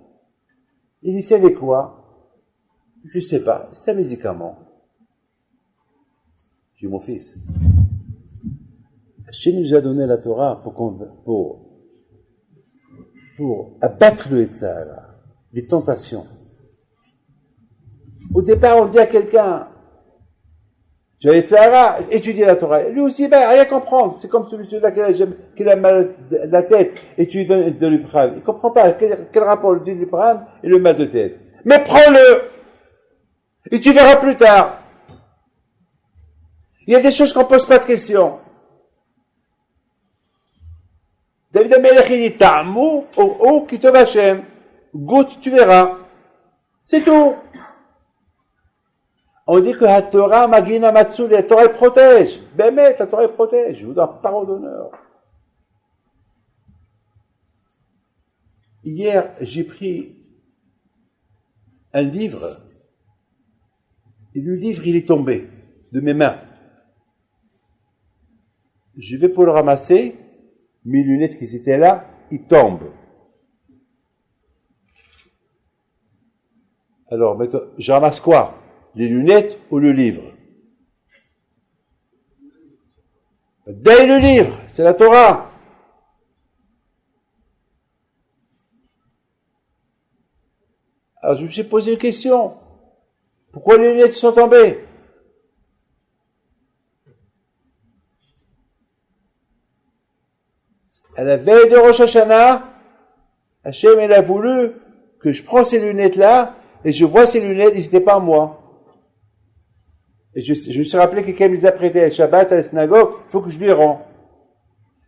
Il y fait avec quoi? Je sais pas, c'est un médicament. J'ai dit, mon fils, Hachem nous a donné la Torah pour abattre le Yetzirah, les tentations. Au départ, on dit à quelqu'un, tu as Yetzirah, étudie la Torah. Lui aussi, il va rien comprendre. C'est comme celui-là qui a mal à la tête et tu lui donnes de Doliprane. Il comprend pas quel rapport le Doliprane et le mal de tête. Mais prends-le! Et tu verras plus tard. Il y a des choses qu'on ne pose pas de questions. David Amelech dit Ta'amou ou Kitov Hashem. Goûte, tu verras. C'est tout. On dit que la Torah Magina Matsuli, la Torah elle protège. Bémet, la Torah elle protège. Je vous donne parole d'honneur. Hier, j'ai pris un livre. Et le livre, il est tombé de mes mains. Je vais pour le ramasser, mes lunettes qui étaient là, ils tombent. Alors, maintenant, je ramasse quoi? Les lunettes ou le livre? Dès le livre, c'est la Torah. Alors, je me suis posé une question. Pourquoi les lunettes sont tombées? À la veille de Rosh Hashanah, Hachem, il a voulu que je prends ces lunettes-là et je vois ces lunettes, ils n'étaient pas moi. Et je me suis rappelé que quand il les a prêtées à Shabbat, à la synagogue, il faut que je lui rende.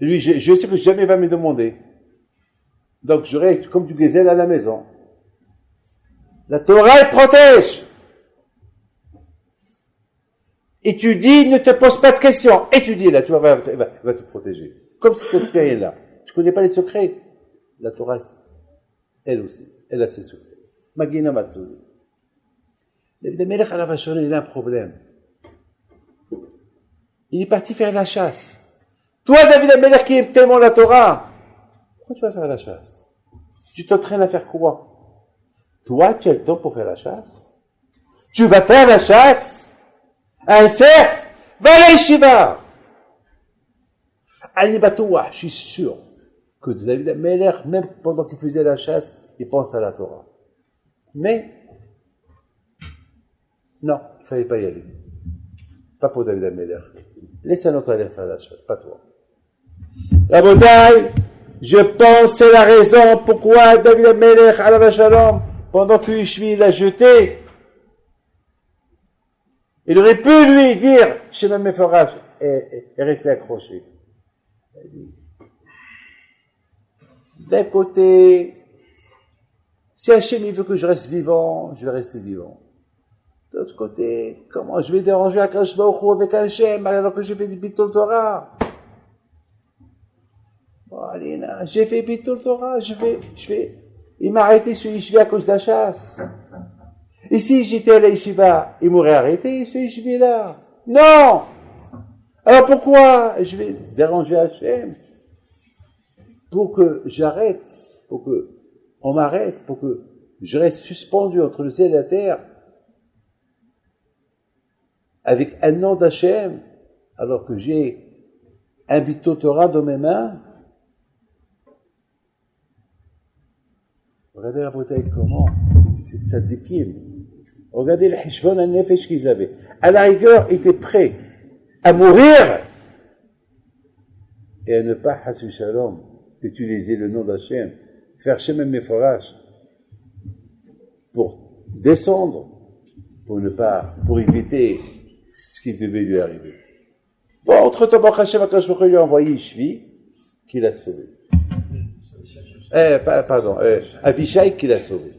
Et lui, je sais que jamais il va me demander. Donc, j'aurai comme du gazelle à la maison. La Torah, elle protège. Étudie, ne te pose pas de questions. Étudie, la Torah va te protéger. Comme cette expérience-là. Tu connais pas les secrets. La Torah, elle aussi, elle a ses secrets. Magina Matsuri. David Amelech Alav Hashalom, il a un problème. Il est parti faire la chasse. Toi, David Amelech, qui aime tellement la Torah, pourquoi tu vas faire la chasse? Tu t'entraînes à faire quoi? Toi, tu as le temps pour faire la chasse? Tu vas faire la chasse? Un cerf? Va à l'Yeshiva! Alibatoua, je suis sûr que David Amelech, même pendant qu'il faisait la chasse, il pense à la Torah. Mais, non, il ne fallait pas y aller. Pas pour David Amelech. Laisse un autre aller faire la chasse, pas toi. La bataille, je pense c'est la raison pourquoi David Amelech, alav shalom, pendant que Ishvi l'a jeté, il aurait pu lui dire, Shema Meforash, et rester accroché. D'un côté, si Hachem il veut que je reste vivant, je vais rester vivant. De l'autre côté, comment je vais déranger Akadosh Baruch Hu avec Hachem alors que j'ai fait du Bitul Torah? Bon, allez, j'ai fait Bitul Torah, il m'a arrêté sur Yeshiva à cause de la chasse. Et si j'étais à la Yeshiva, il m'aurait arrêté, ce Yeshiva-là. Non! Alors pourquoi je vais déranger Hachem? Pour que j'arrête, pour que on m'arrête, pour que je reste suspendu entre le ciel et la terre, avec un nom d'Hachem, alors que j'ai un Bitul Torah dans mes mains. Regardez la bouteille comment, c'est tzadikim. Regardez le hishvon al-nefesh qu'ils avaient. À la rigueur, ils étaient prêts à mourir et à ne pas, hasu shalom, utiliser le nom d'Hachem, faire Shem Meforash pour descendre, pour éviter ce qui devait lui arriver. Bon, entre-temps, Hachem lui a envoyé Ishvi, qui l'a sauvé. Avishai qui l'a sauvé.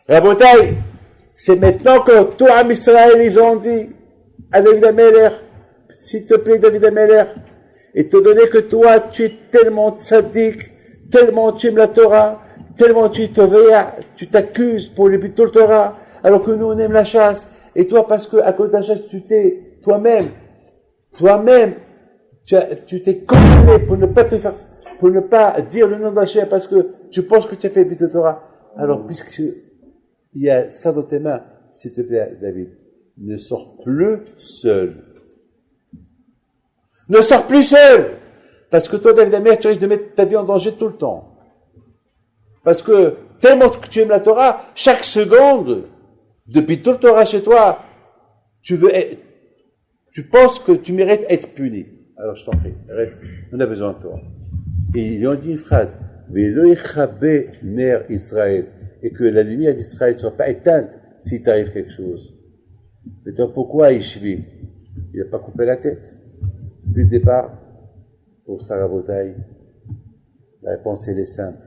Rabotai, c'est maintenant que tout Am Israël, ils ont dit à David Amelech, s'il te plaît, David Amelech, étant donné que toi, tu es tellement tzaddik, tellement tu aimes la Torah, tellement tu t'accuses pour le Bitul Torah, alors que nous, on aime la chasse, et toi, parce que à cause de la chasse, tu t'es, toi-même, tu t'es condamné pour ne pas te faire, pour ne pas dire le nom d'Hachem parce que tu penses que tu as fait Bitul Torah. Alors, puisque il y a ça dans tes mains, s'il te plaît, David, ne sors plus seul. Ne sors plus seul! Parce que toi, David Amelech, tu risques de mettre ta vie en danger tout le temps. Parce que, tellement que tu aimes la Torah, chaque seconde, depuis tout le Torah chez toi, tu penses que tu mérites être puni. Alors, je t'en prie, reste. On a besoin de toi. Et ils ont dit une phrase. Velo yechabe ner Israël. Et que la lumière d'Israël ne soit pas éteinte s'il t'arrive quelque chose. Mais donc, pourquoi Ishvi? Il n'a pas coupé la tête. Depuis le départ, pour Sarah Botaï, la réponse elle est simple.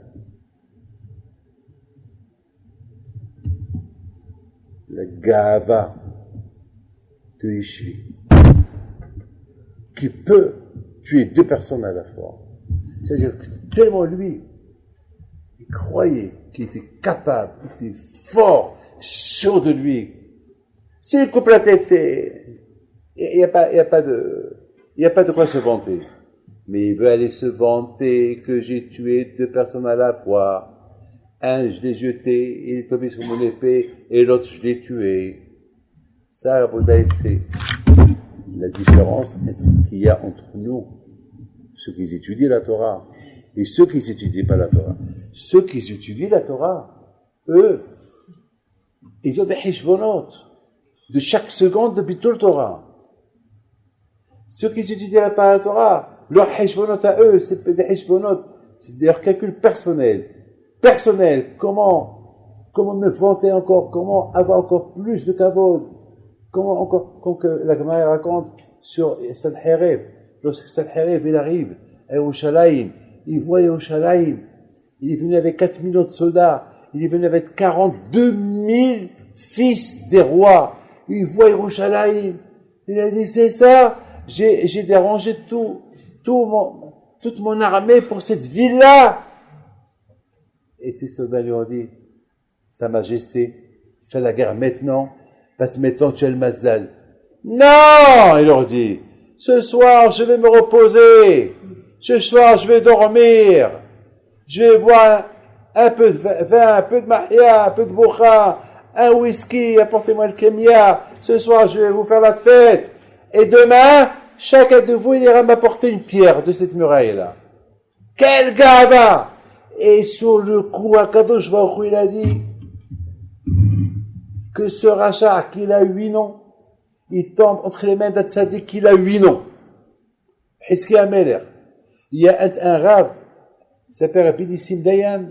La Gava de Ishvi, qui peut tuer deux personnes à la fois. C'est-à-dire que tellement lui, il croyait qu'il était capable, qu'il était fort, sûr de lui. S'il coupe la tête, il n'y a pas de quoi se vanter. Mais il veut aller se vanter que j'ai tué deux personnes à la fois. Un, je l'ai jeté, il est tombé sur mon épée, et l'autre, je l'ai tué. Ça, Rabotai, c'est la différence qu'il y a entre nous, ceux qui étudient la Torah, et ceux qui n'étudient pas la Torah. Ceux qui étudient la Torah, eux, ils ont des hishvonot de chaque seconde de Bitul Torah. Ceux qui n'étudient pas la Torah, leur hishvonot à eux, c'est des hishvonot, c'est leur calcul personnel. Comment me vanter encore, comment avoir encore plus de kavod, comment encore, comme que la Gemara raconte sur Sancherev, lorsque Sancherev il arrive à Yerushalayim, il voit Yerushalayim, il est venu avec 4 millions de soldats, il est venu avec 42 000 fils des rois. Il voit Yerushalayim. Il a dit, c'est ça, j'ai dérangé toute mon armée pour cette ville-là. Et ces soldats lui ont dit, Sa Majesté, fais la guerre maintenant, parce que maintenant tu as le mazal. Non, il leur dit, ce soir je vais me reposer, ce soir je vais dormir, je vais boire un peu de vin, un peu de mahia, un peu de boucha, un whisky, apportez-moi le kémia, ce soir je vais vous faire la fête, et demain, chacun de vous il ira m'apporter une pierre de cette muraille-là. Quel gava! Et sur le coup, Akadosh Baruch Hu, il a dit que ce rachat, qu'il a 8 noms, il tombe entre les mains d'un tzaddik qu'il a 8 noms. Hizkiya Meler. Il y a un rave, il s'appelle Rabbi Nissim Dayan,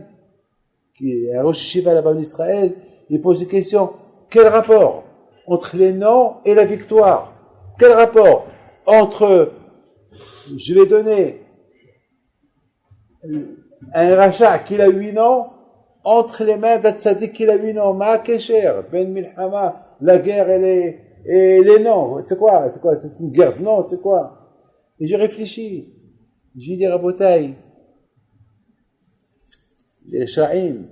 qui est un Rosh Yeshiva là-bas en Israël, il pose une question, quel rapport entre les noms et la victoire? Quel rapport entre, je vais donner un rachat qu'il a 8 noms, entre les mains d'un tzaddik qu'il a 8 noms, Ma Kesher, Ben Milhama, la guerre et les noms, c'est quoi, c'est une guerre de noms, c'est quoi? Et j'ai réfléchi, j'ai dit Rabotai, les Sha'im,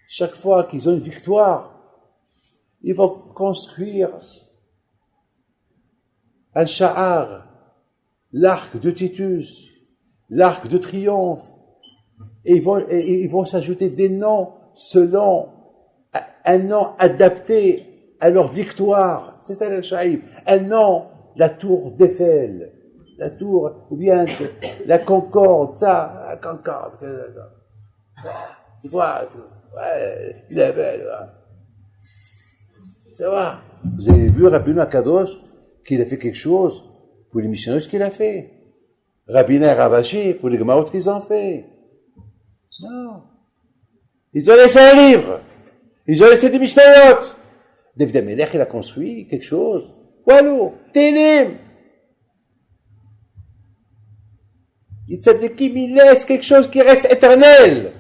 chaque fois qu'ils ont une victoire, ils vont construire un Sha'ar, l'arc de Titus, l'arc de triomphe, et ils vont s'ajouter des noms selon un nom adapté à leur victoire. C'est ça le Sha'ib. Un nom, la tour d'Eiffel, la tour, ou bien la Concorde, ça, la Concorde. Tu vois, ouais, il est belle. Ça va. Vous avez vu Rabbeinu Akadosh qu'il a fait quelque chose pour les missionnaires qu'il a fait. Rabbiner Ravashi pour les Gemarot qu'ils ont fait. Non. Ils ont laissé un livre. Ils ont laissé des Mishnayot. David Amelech, il a construit quelque chose. Walou, Télim. Il laisse quelque chose qui reste éternel.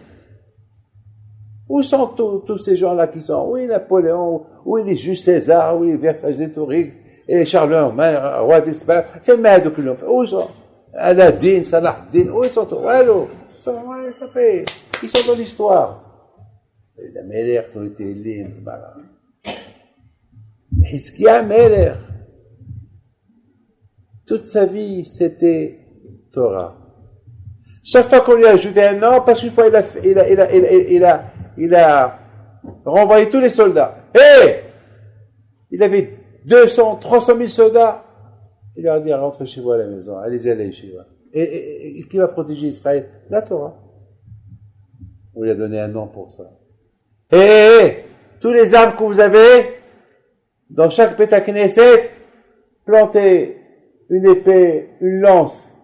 Où sont tous ces gens-là qui sont? Oui, Napoléon, oui, les Jules César, oui, les Vercingétorix, et Charlemagne, roi d'Espagne. Fais-moi de que où sont? Aladdin, Salah Din, où ils sont? Walou. Ouais, ça fait, ils sont dans l'histoire. La Meler, qui ont été libres, voilà. Hizkiya Meler, toute sa vie, c'était Torah. Chaque fois qu'on lui a ajouté un nom, parce qu'une fois il a renvoyé tous les soldats. Il avait 200, 300 000 soldats. Il leur a dit, rentrez chez vous à la maison, allez chez vous. Et qui va protéger Israël? La Torah. On lui a donné un nom pour ça. Tous les armes que vous avez, dans chaque Beth Knesset, plantez une épée, une lance.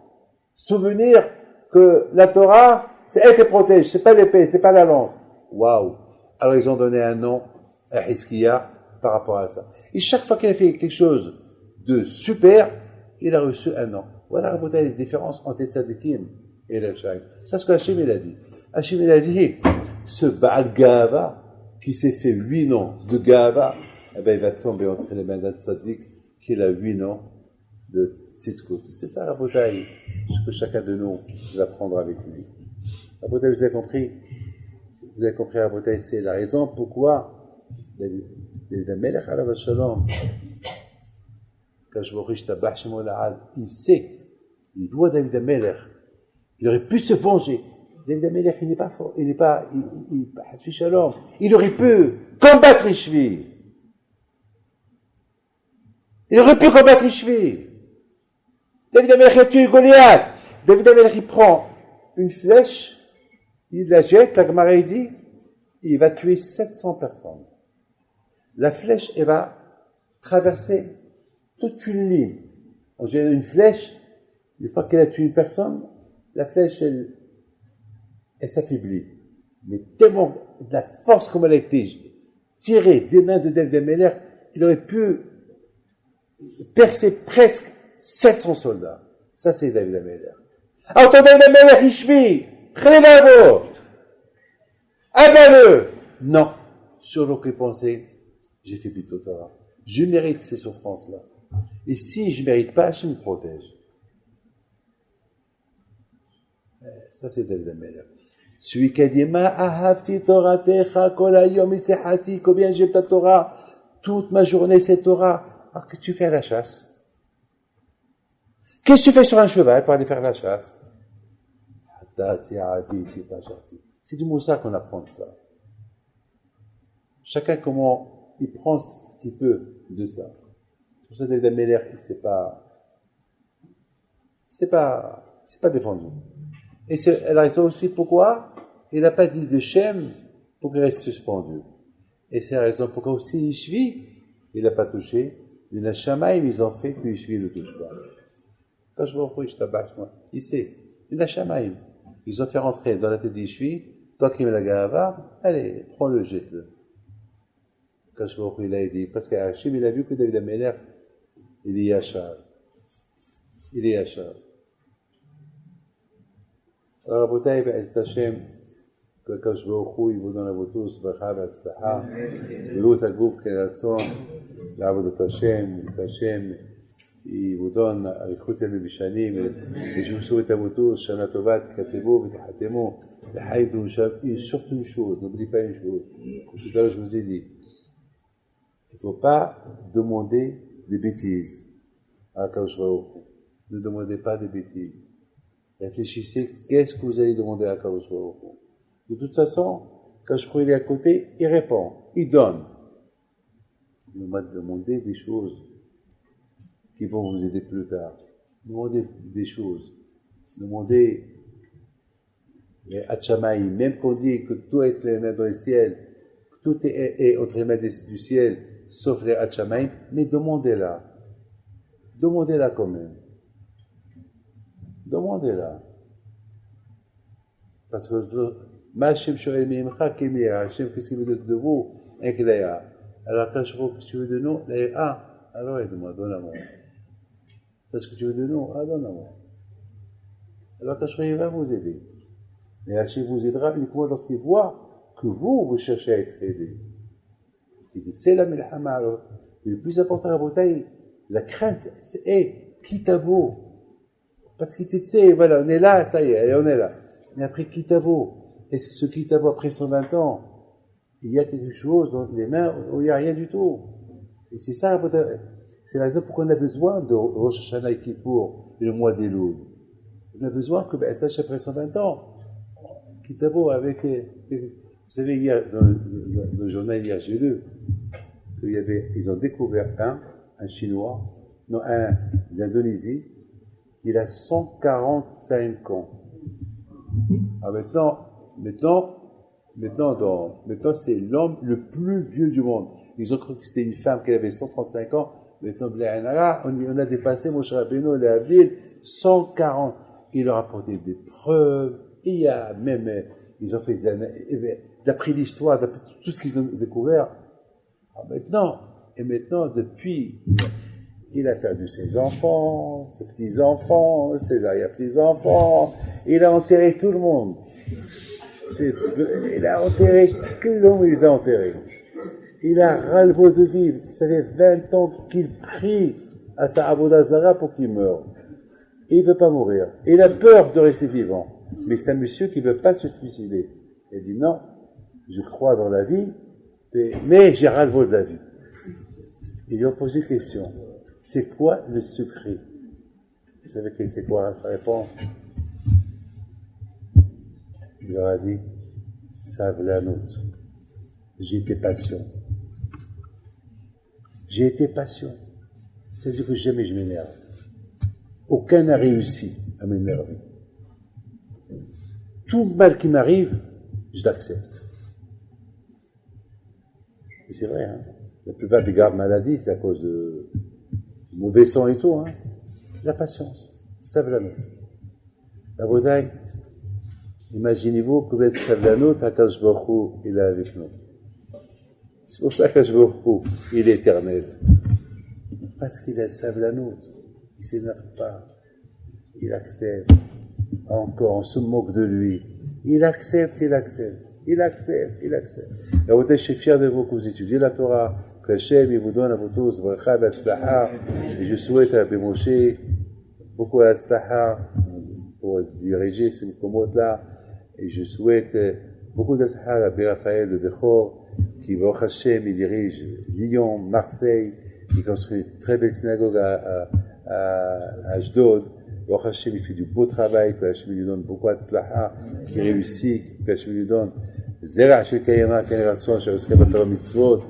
Souvenir que la Torah, c'est elle qui protège, c'est pas l'épée, c'est pas la lance. Waouh! Alors ils ont donné un nom à Hizkiya par rapport à ça. Et chaque fois qu'il a fait quelque chose de super, il a reçu un nom. Voilà la différence entre les tzadikim et les shayim. C'est ce que Hachem il a dit. Hachem il a dit, ce Baal Gava, qui s'est fait 8 noms de Gava, eh ben, il va tomber entre les mains d'un tzadik qui a 8 noms de Tzidkut. C'est ça, Rabotai, ce que chacun de nous va prendre avec lui. Rabotai, vous avez compris? Vous avez compris, Rabotai, c'est la raison pourquoi David Amelech alav shalom, il sait, il voit David Amelech, il aurait pu se venger. David Amelech, il n'est pas fort, il aurait pu combattre Ishvi. Il aurait pu combattre Ishvi. David Amelech a tué Goliath. David Amelech, il prend une flèche, il la jette, la Gemara dit, il va tuer 700 personnes. La flèche, elle va traverser toute une ligne. Donc, j'ai une flèche, une fois qu'elle a tué une personne, la flèche, elle s'affaiblit. Mais tellement de la force comme elle a été tirée des mains de David Amelech, il aurait pu percer presque 700 soldats. Ça, c'est David Amelech. Alors, David Amelech, Ishvi, Chelavo. Abat-le! Non. Sur l'autre pensée, j'ai fait Bito Torah. Je mérite ces souffrances-là. Et si je ne mérite pas, je me protège. Ça, c'est David Ameller. Celui qui a dit, Ma ahavti toratecha kol hayom isehati, combien j'aime ta Torah, toute ma journée c'est Torah. Alors que tu fais à la chasse. Qu'est-ce que tu fais sur un cheval pour aller faire la chasse? C'est du Moussa qu'on apprend de ça. Chacun comment il prend ce qu'il peut de ça. C'est pour ça que David Ameller, c'est pas défendu. Et c'est la raison aussi pourquoi il n'a pas dit de Shem pour qu'il reste suspendu. Et c'est la raison pourquoi aussi Ishvi, il n'a pas touché. Il a Shamaïm, ils ont fait que Ishvi ne le touche pas. Quand je me retrouve, je t'abache, moi. Il sait. Il a Shamaïm. Ils ont fait rentrer dans la tête d'Ishvi, toi qui me la gava, allez, prends-le, jette-le. Quand je me retrouve, il a dit, parce qu'Hachim, il a vu que David Ameller, il est Yachar. Il est Yachar. Alors, Rabotai, Be'ezat Hashem, que je me retrouve, il vous donne à vous tous, Bechab, Atzlaha, Velut Agouf, Kenatzon, L'Avodat Hashem, il vous donne Arichut Yamim Bishanim, et je vous souhaite à vous tous, Shana Tova, Tikatebo, Vitahatemo, Haïdou, et surtout une chose, n'oubliez pas une chose, tout à l'heure je vous ai dit, il ne faut pas demander des bêtises à Akadosh Baruch Hu. Ne demandez pas des bêtises. Réfléchissez, qu'est-ce que vous allez demander à Akadosh Baruch Hu. De toute façon, quand je crois il est à côté, il répond, il donne. Ne pas demander des choses qui vont vous aider plus tard. Demandez des choses. Demandez les Hachamaï, même qu'on dit que tout est les mains dans le ciel, que tout est entre les mains du ciel, sauf les Hachamaï, mais demandez-la. Demandez-la quand même. Demandez-la. Parce que Hachem Shoel Mimcha Kemia, Hachem, qu'est-ce qu'il veut de vous? Un Klaya. Alors quand je vois que tu veux de nous, alors aide-moi, donne-moi. C'est ce que tu veux de nous? Donne-moi. Alors quand je va vous aider. Mais Hachem vous aidera uniquement lorsqu'il voit que vous cherchez à être aidé. Il dit, c'est la milhama. Le plus important à Botaï, la crainte, c'est, quitte à vous. Pas de quitter, tu sais, voilà, on est là, ça y est, on est là. Mais après, quitte à vous. Est-ce que ce quitte à vous après 120 ans, il y a quelque chose dans les mains où il n'y a rien du tout? Et c'est ça, c'est la raison pour qu'on a besoin de Rosh Hashanah et Kippour et le mois d'Elul. On a besoin que, après 120 ans, quitte à vous avec, vous savez, hier, dans le journal, hier, j'ai lu, ils ont découvert un Chinois, non, un d'Indonésie, il a 145 ans. Alors maintenant, c'est l'homme le plus vieux du monde. Ils ont cru que c'était une femme qui avait 135 ans. Maintenant, on a dépassé Moshe Rabbeinu, les Avdil, 140. Il leur a apporté des preuves. Il y a même, ils ont fait des années, d'après l'histoire, d'après tout ce qu'ils ont découvert. Maintenant, depuis, il a perdu ses enfants, ses petits-enfants, ses arrière-petits-enfants. Il a enterré tout le monde. Il a enterré tout le monde, il les a enterrés. Il a ras-le-bol de vivre. Ça fait 20 ans qu'il prie à sa Avodah Zara pour qu'il meure. Et il ne veut pas mourir. Il a peur de rester vivant. Mais c'est un monsieur qui ne veut pas se suicider. Il dit non, je crois dans la vie, mais j'ai ras-le-bol de la vie. Ils lui ont posé une question. C'est quoi le secret? Vous savez que c'est quoi sa réponse? Il leur a dit, Savlanut. J'ai été patient. J'ai été patient. C'est-à-dire que jamais je m'énerve. Aucun n'a réussi à m'énerver. Tout mal qui m'arrive, je l'accepte. Et c'est vrai, hein. La plupart des graves maladies, c'est à cause de mauvais sang et tout, hein. La patience. Savlanut. La Bouddhaï, imaginez-vous que vous êtes Savlanut, Akadosh Baruch Hu, il est avec nous. C'est pour ça qu'Akadosh Baruch Hu, il est éternel. Parce qu'il est Savlanut. Il ne s'énerve pas. Il accepte. Encore, on se moque de lui. Il accepte, il accepte. Il accepte, il accepte. Et vous êtes fiers de vous que vous étudiez la Torah, que Hachem, il vous donne à vous tous, bracha, betzlaha, et je souhaite à Rabbi Moshe beaucoup d'atzlaha pour diriger ces commodes-là, et je souhaite beaucoup d'atzlaha à Rabbi Raphaël de Bechor, qui, Baruch Hachem, il dirige Lyon, Marseille, il construit une très belle synagogue à Ashdod. Baruch Hachem, il fait du beau travail, que Hachem lui donne beaucoup d'atzlaha, qui réussit, que Hachem lui donne Zera Shel Kayama, Keneratson, Shel Torah Mitzvot.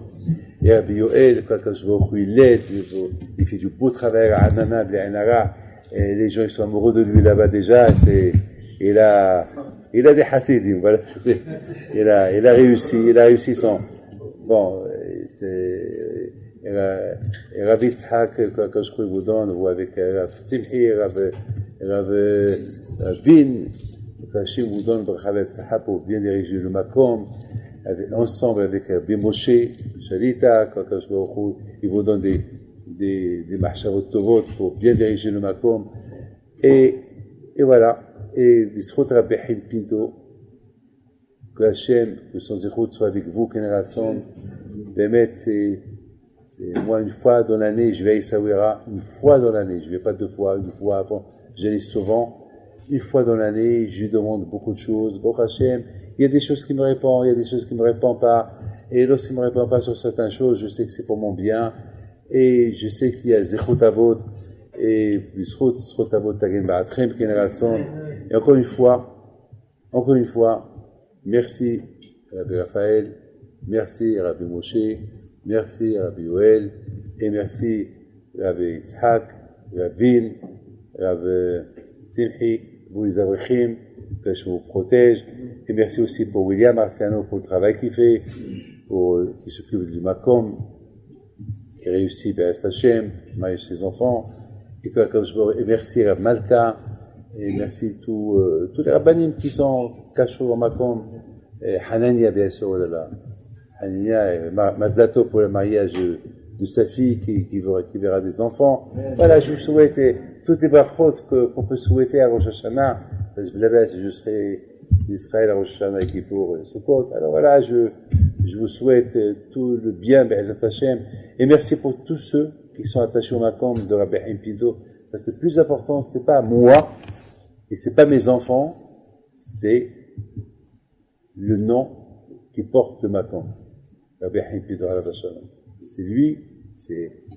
Et Rabbi Yoel, quand je vois où il l'aide, il fait du beau travail à Anana, Bléanara, et les gens ils sont amoureux de lui là-bas déjà, il a des chassidim, voilà. Il a réussi son, bon, c'est, et Rabbi Tzhak, quand je vous donne, vous avec Rav Simchi, Rav Vin, Hachem vous donne Bracha Tzlaha pour bien diriger le Makom, ensemble avec Rabbi Moshe, Shalita, quand je vous il vous donne des Mahshavot Tovot pour bien diriger le Makom, et voilà, et Bisrot Rabbi Haim Pinto, que Hachem, que son zéchut soit avec vous, Keneratson, Bémet, c'est moi une fois dans l'année, je vais à Essaouira, une fois dans l'année, je ne vais pas 2 fois, une fois avant, j'allais souvent, une fois dans l'année, je lui demande beaucoup de choses, Baruch Hachem, il y a des choses qui me répondent, il y a des choses qui me répondent pas, et lorsqu'il me répond pas sur certaines choses, je sais que c'est pour mon bien, et je sais qu'il y a Zechut Avot, et Zechut Avot Tagen Ba'atrem Keneratson, et encore une fois, merci Rabbi Raphaël, merci Rabbi Moshe, merci Rabbi Yoel, et merci Rabbi Yitzhak, Rabbi Vin, Rabbi Simchi, vous les abrichim, que je vous protège, et merci aussi pour William Marciano pour le travail qu'il fait, qui s'occupe du Makom, qui réussit Be'ez Hashem, mariage ses enfants, et merci Rabbi Malka, et merci tous les rabbanim qui sont cachés au Makom, et Hanania bien sûr, oh là là. Hanania, Mazato pour le mariage de sa fille qui verra des enfants. Voilà, je vous souhaite toutes les brachot qu'on peut souhaiter à Rosh Hashanah. Je serai d'Israël à Rosh Hashanah et Kippour et Sukkot. Alors voilà, je vous souhaite tout le bien, Be'ezat Hashem. Et merci pour tous ceux qui sont attachés au Makom de Rabbi Haim Pinto. Parce que le plus important, c'est pas moi et c'est pas mes enfants, c'est le nom qui porte le Makom. Rabbi Haim Pinto Alav Hashanah. C'est lui,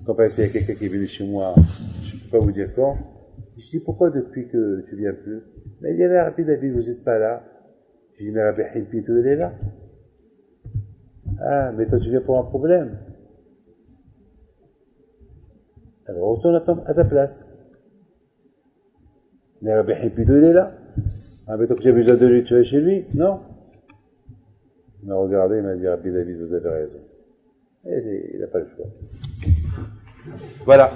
quand par exemple il y a quelqu'un qui est venu chez moi, je ne peux pas vous dire quand, je dis pourquoi depuis que tu viens plus? Mais il y avait Rabbi David, vous n'êtes pas là. Je dis mais Rabbi Haim Pinto il est là. Ah, mais toi tu viens pour un problème. Alors retourne à ta place. Mais Rabbi Haim Pinto il est là. Ah, mais toi que j'ai besoin de lui, tu vas chez lui? Non. Il m'a regardé, il m'a dit Rabbi David, vous avez raison. Et il n'a pas le choix. Voilà.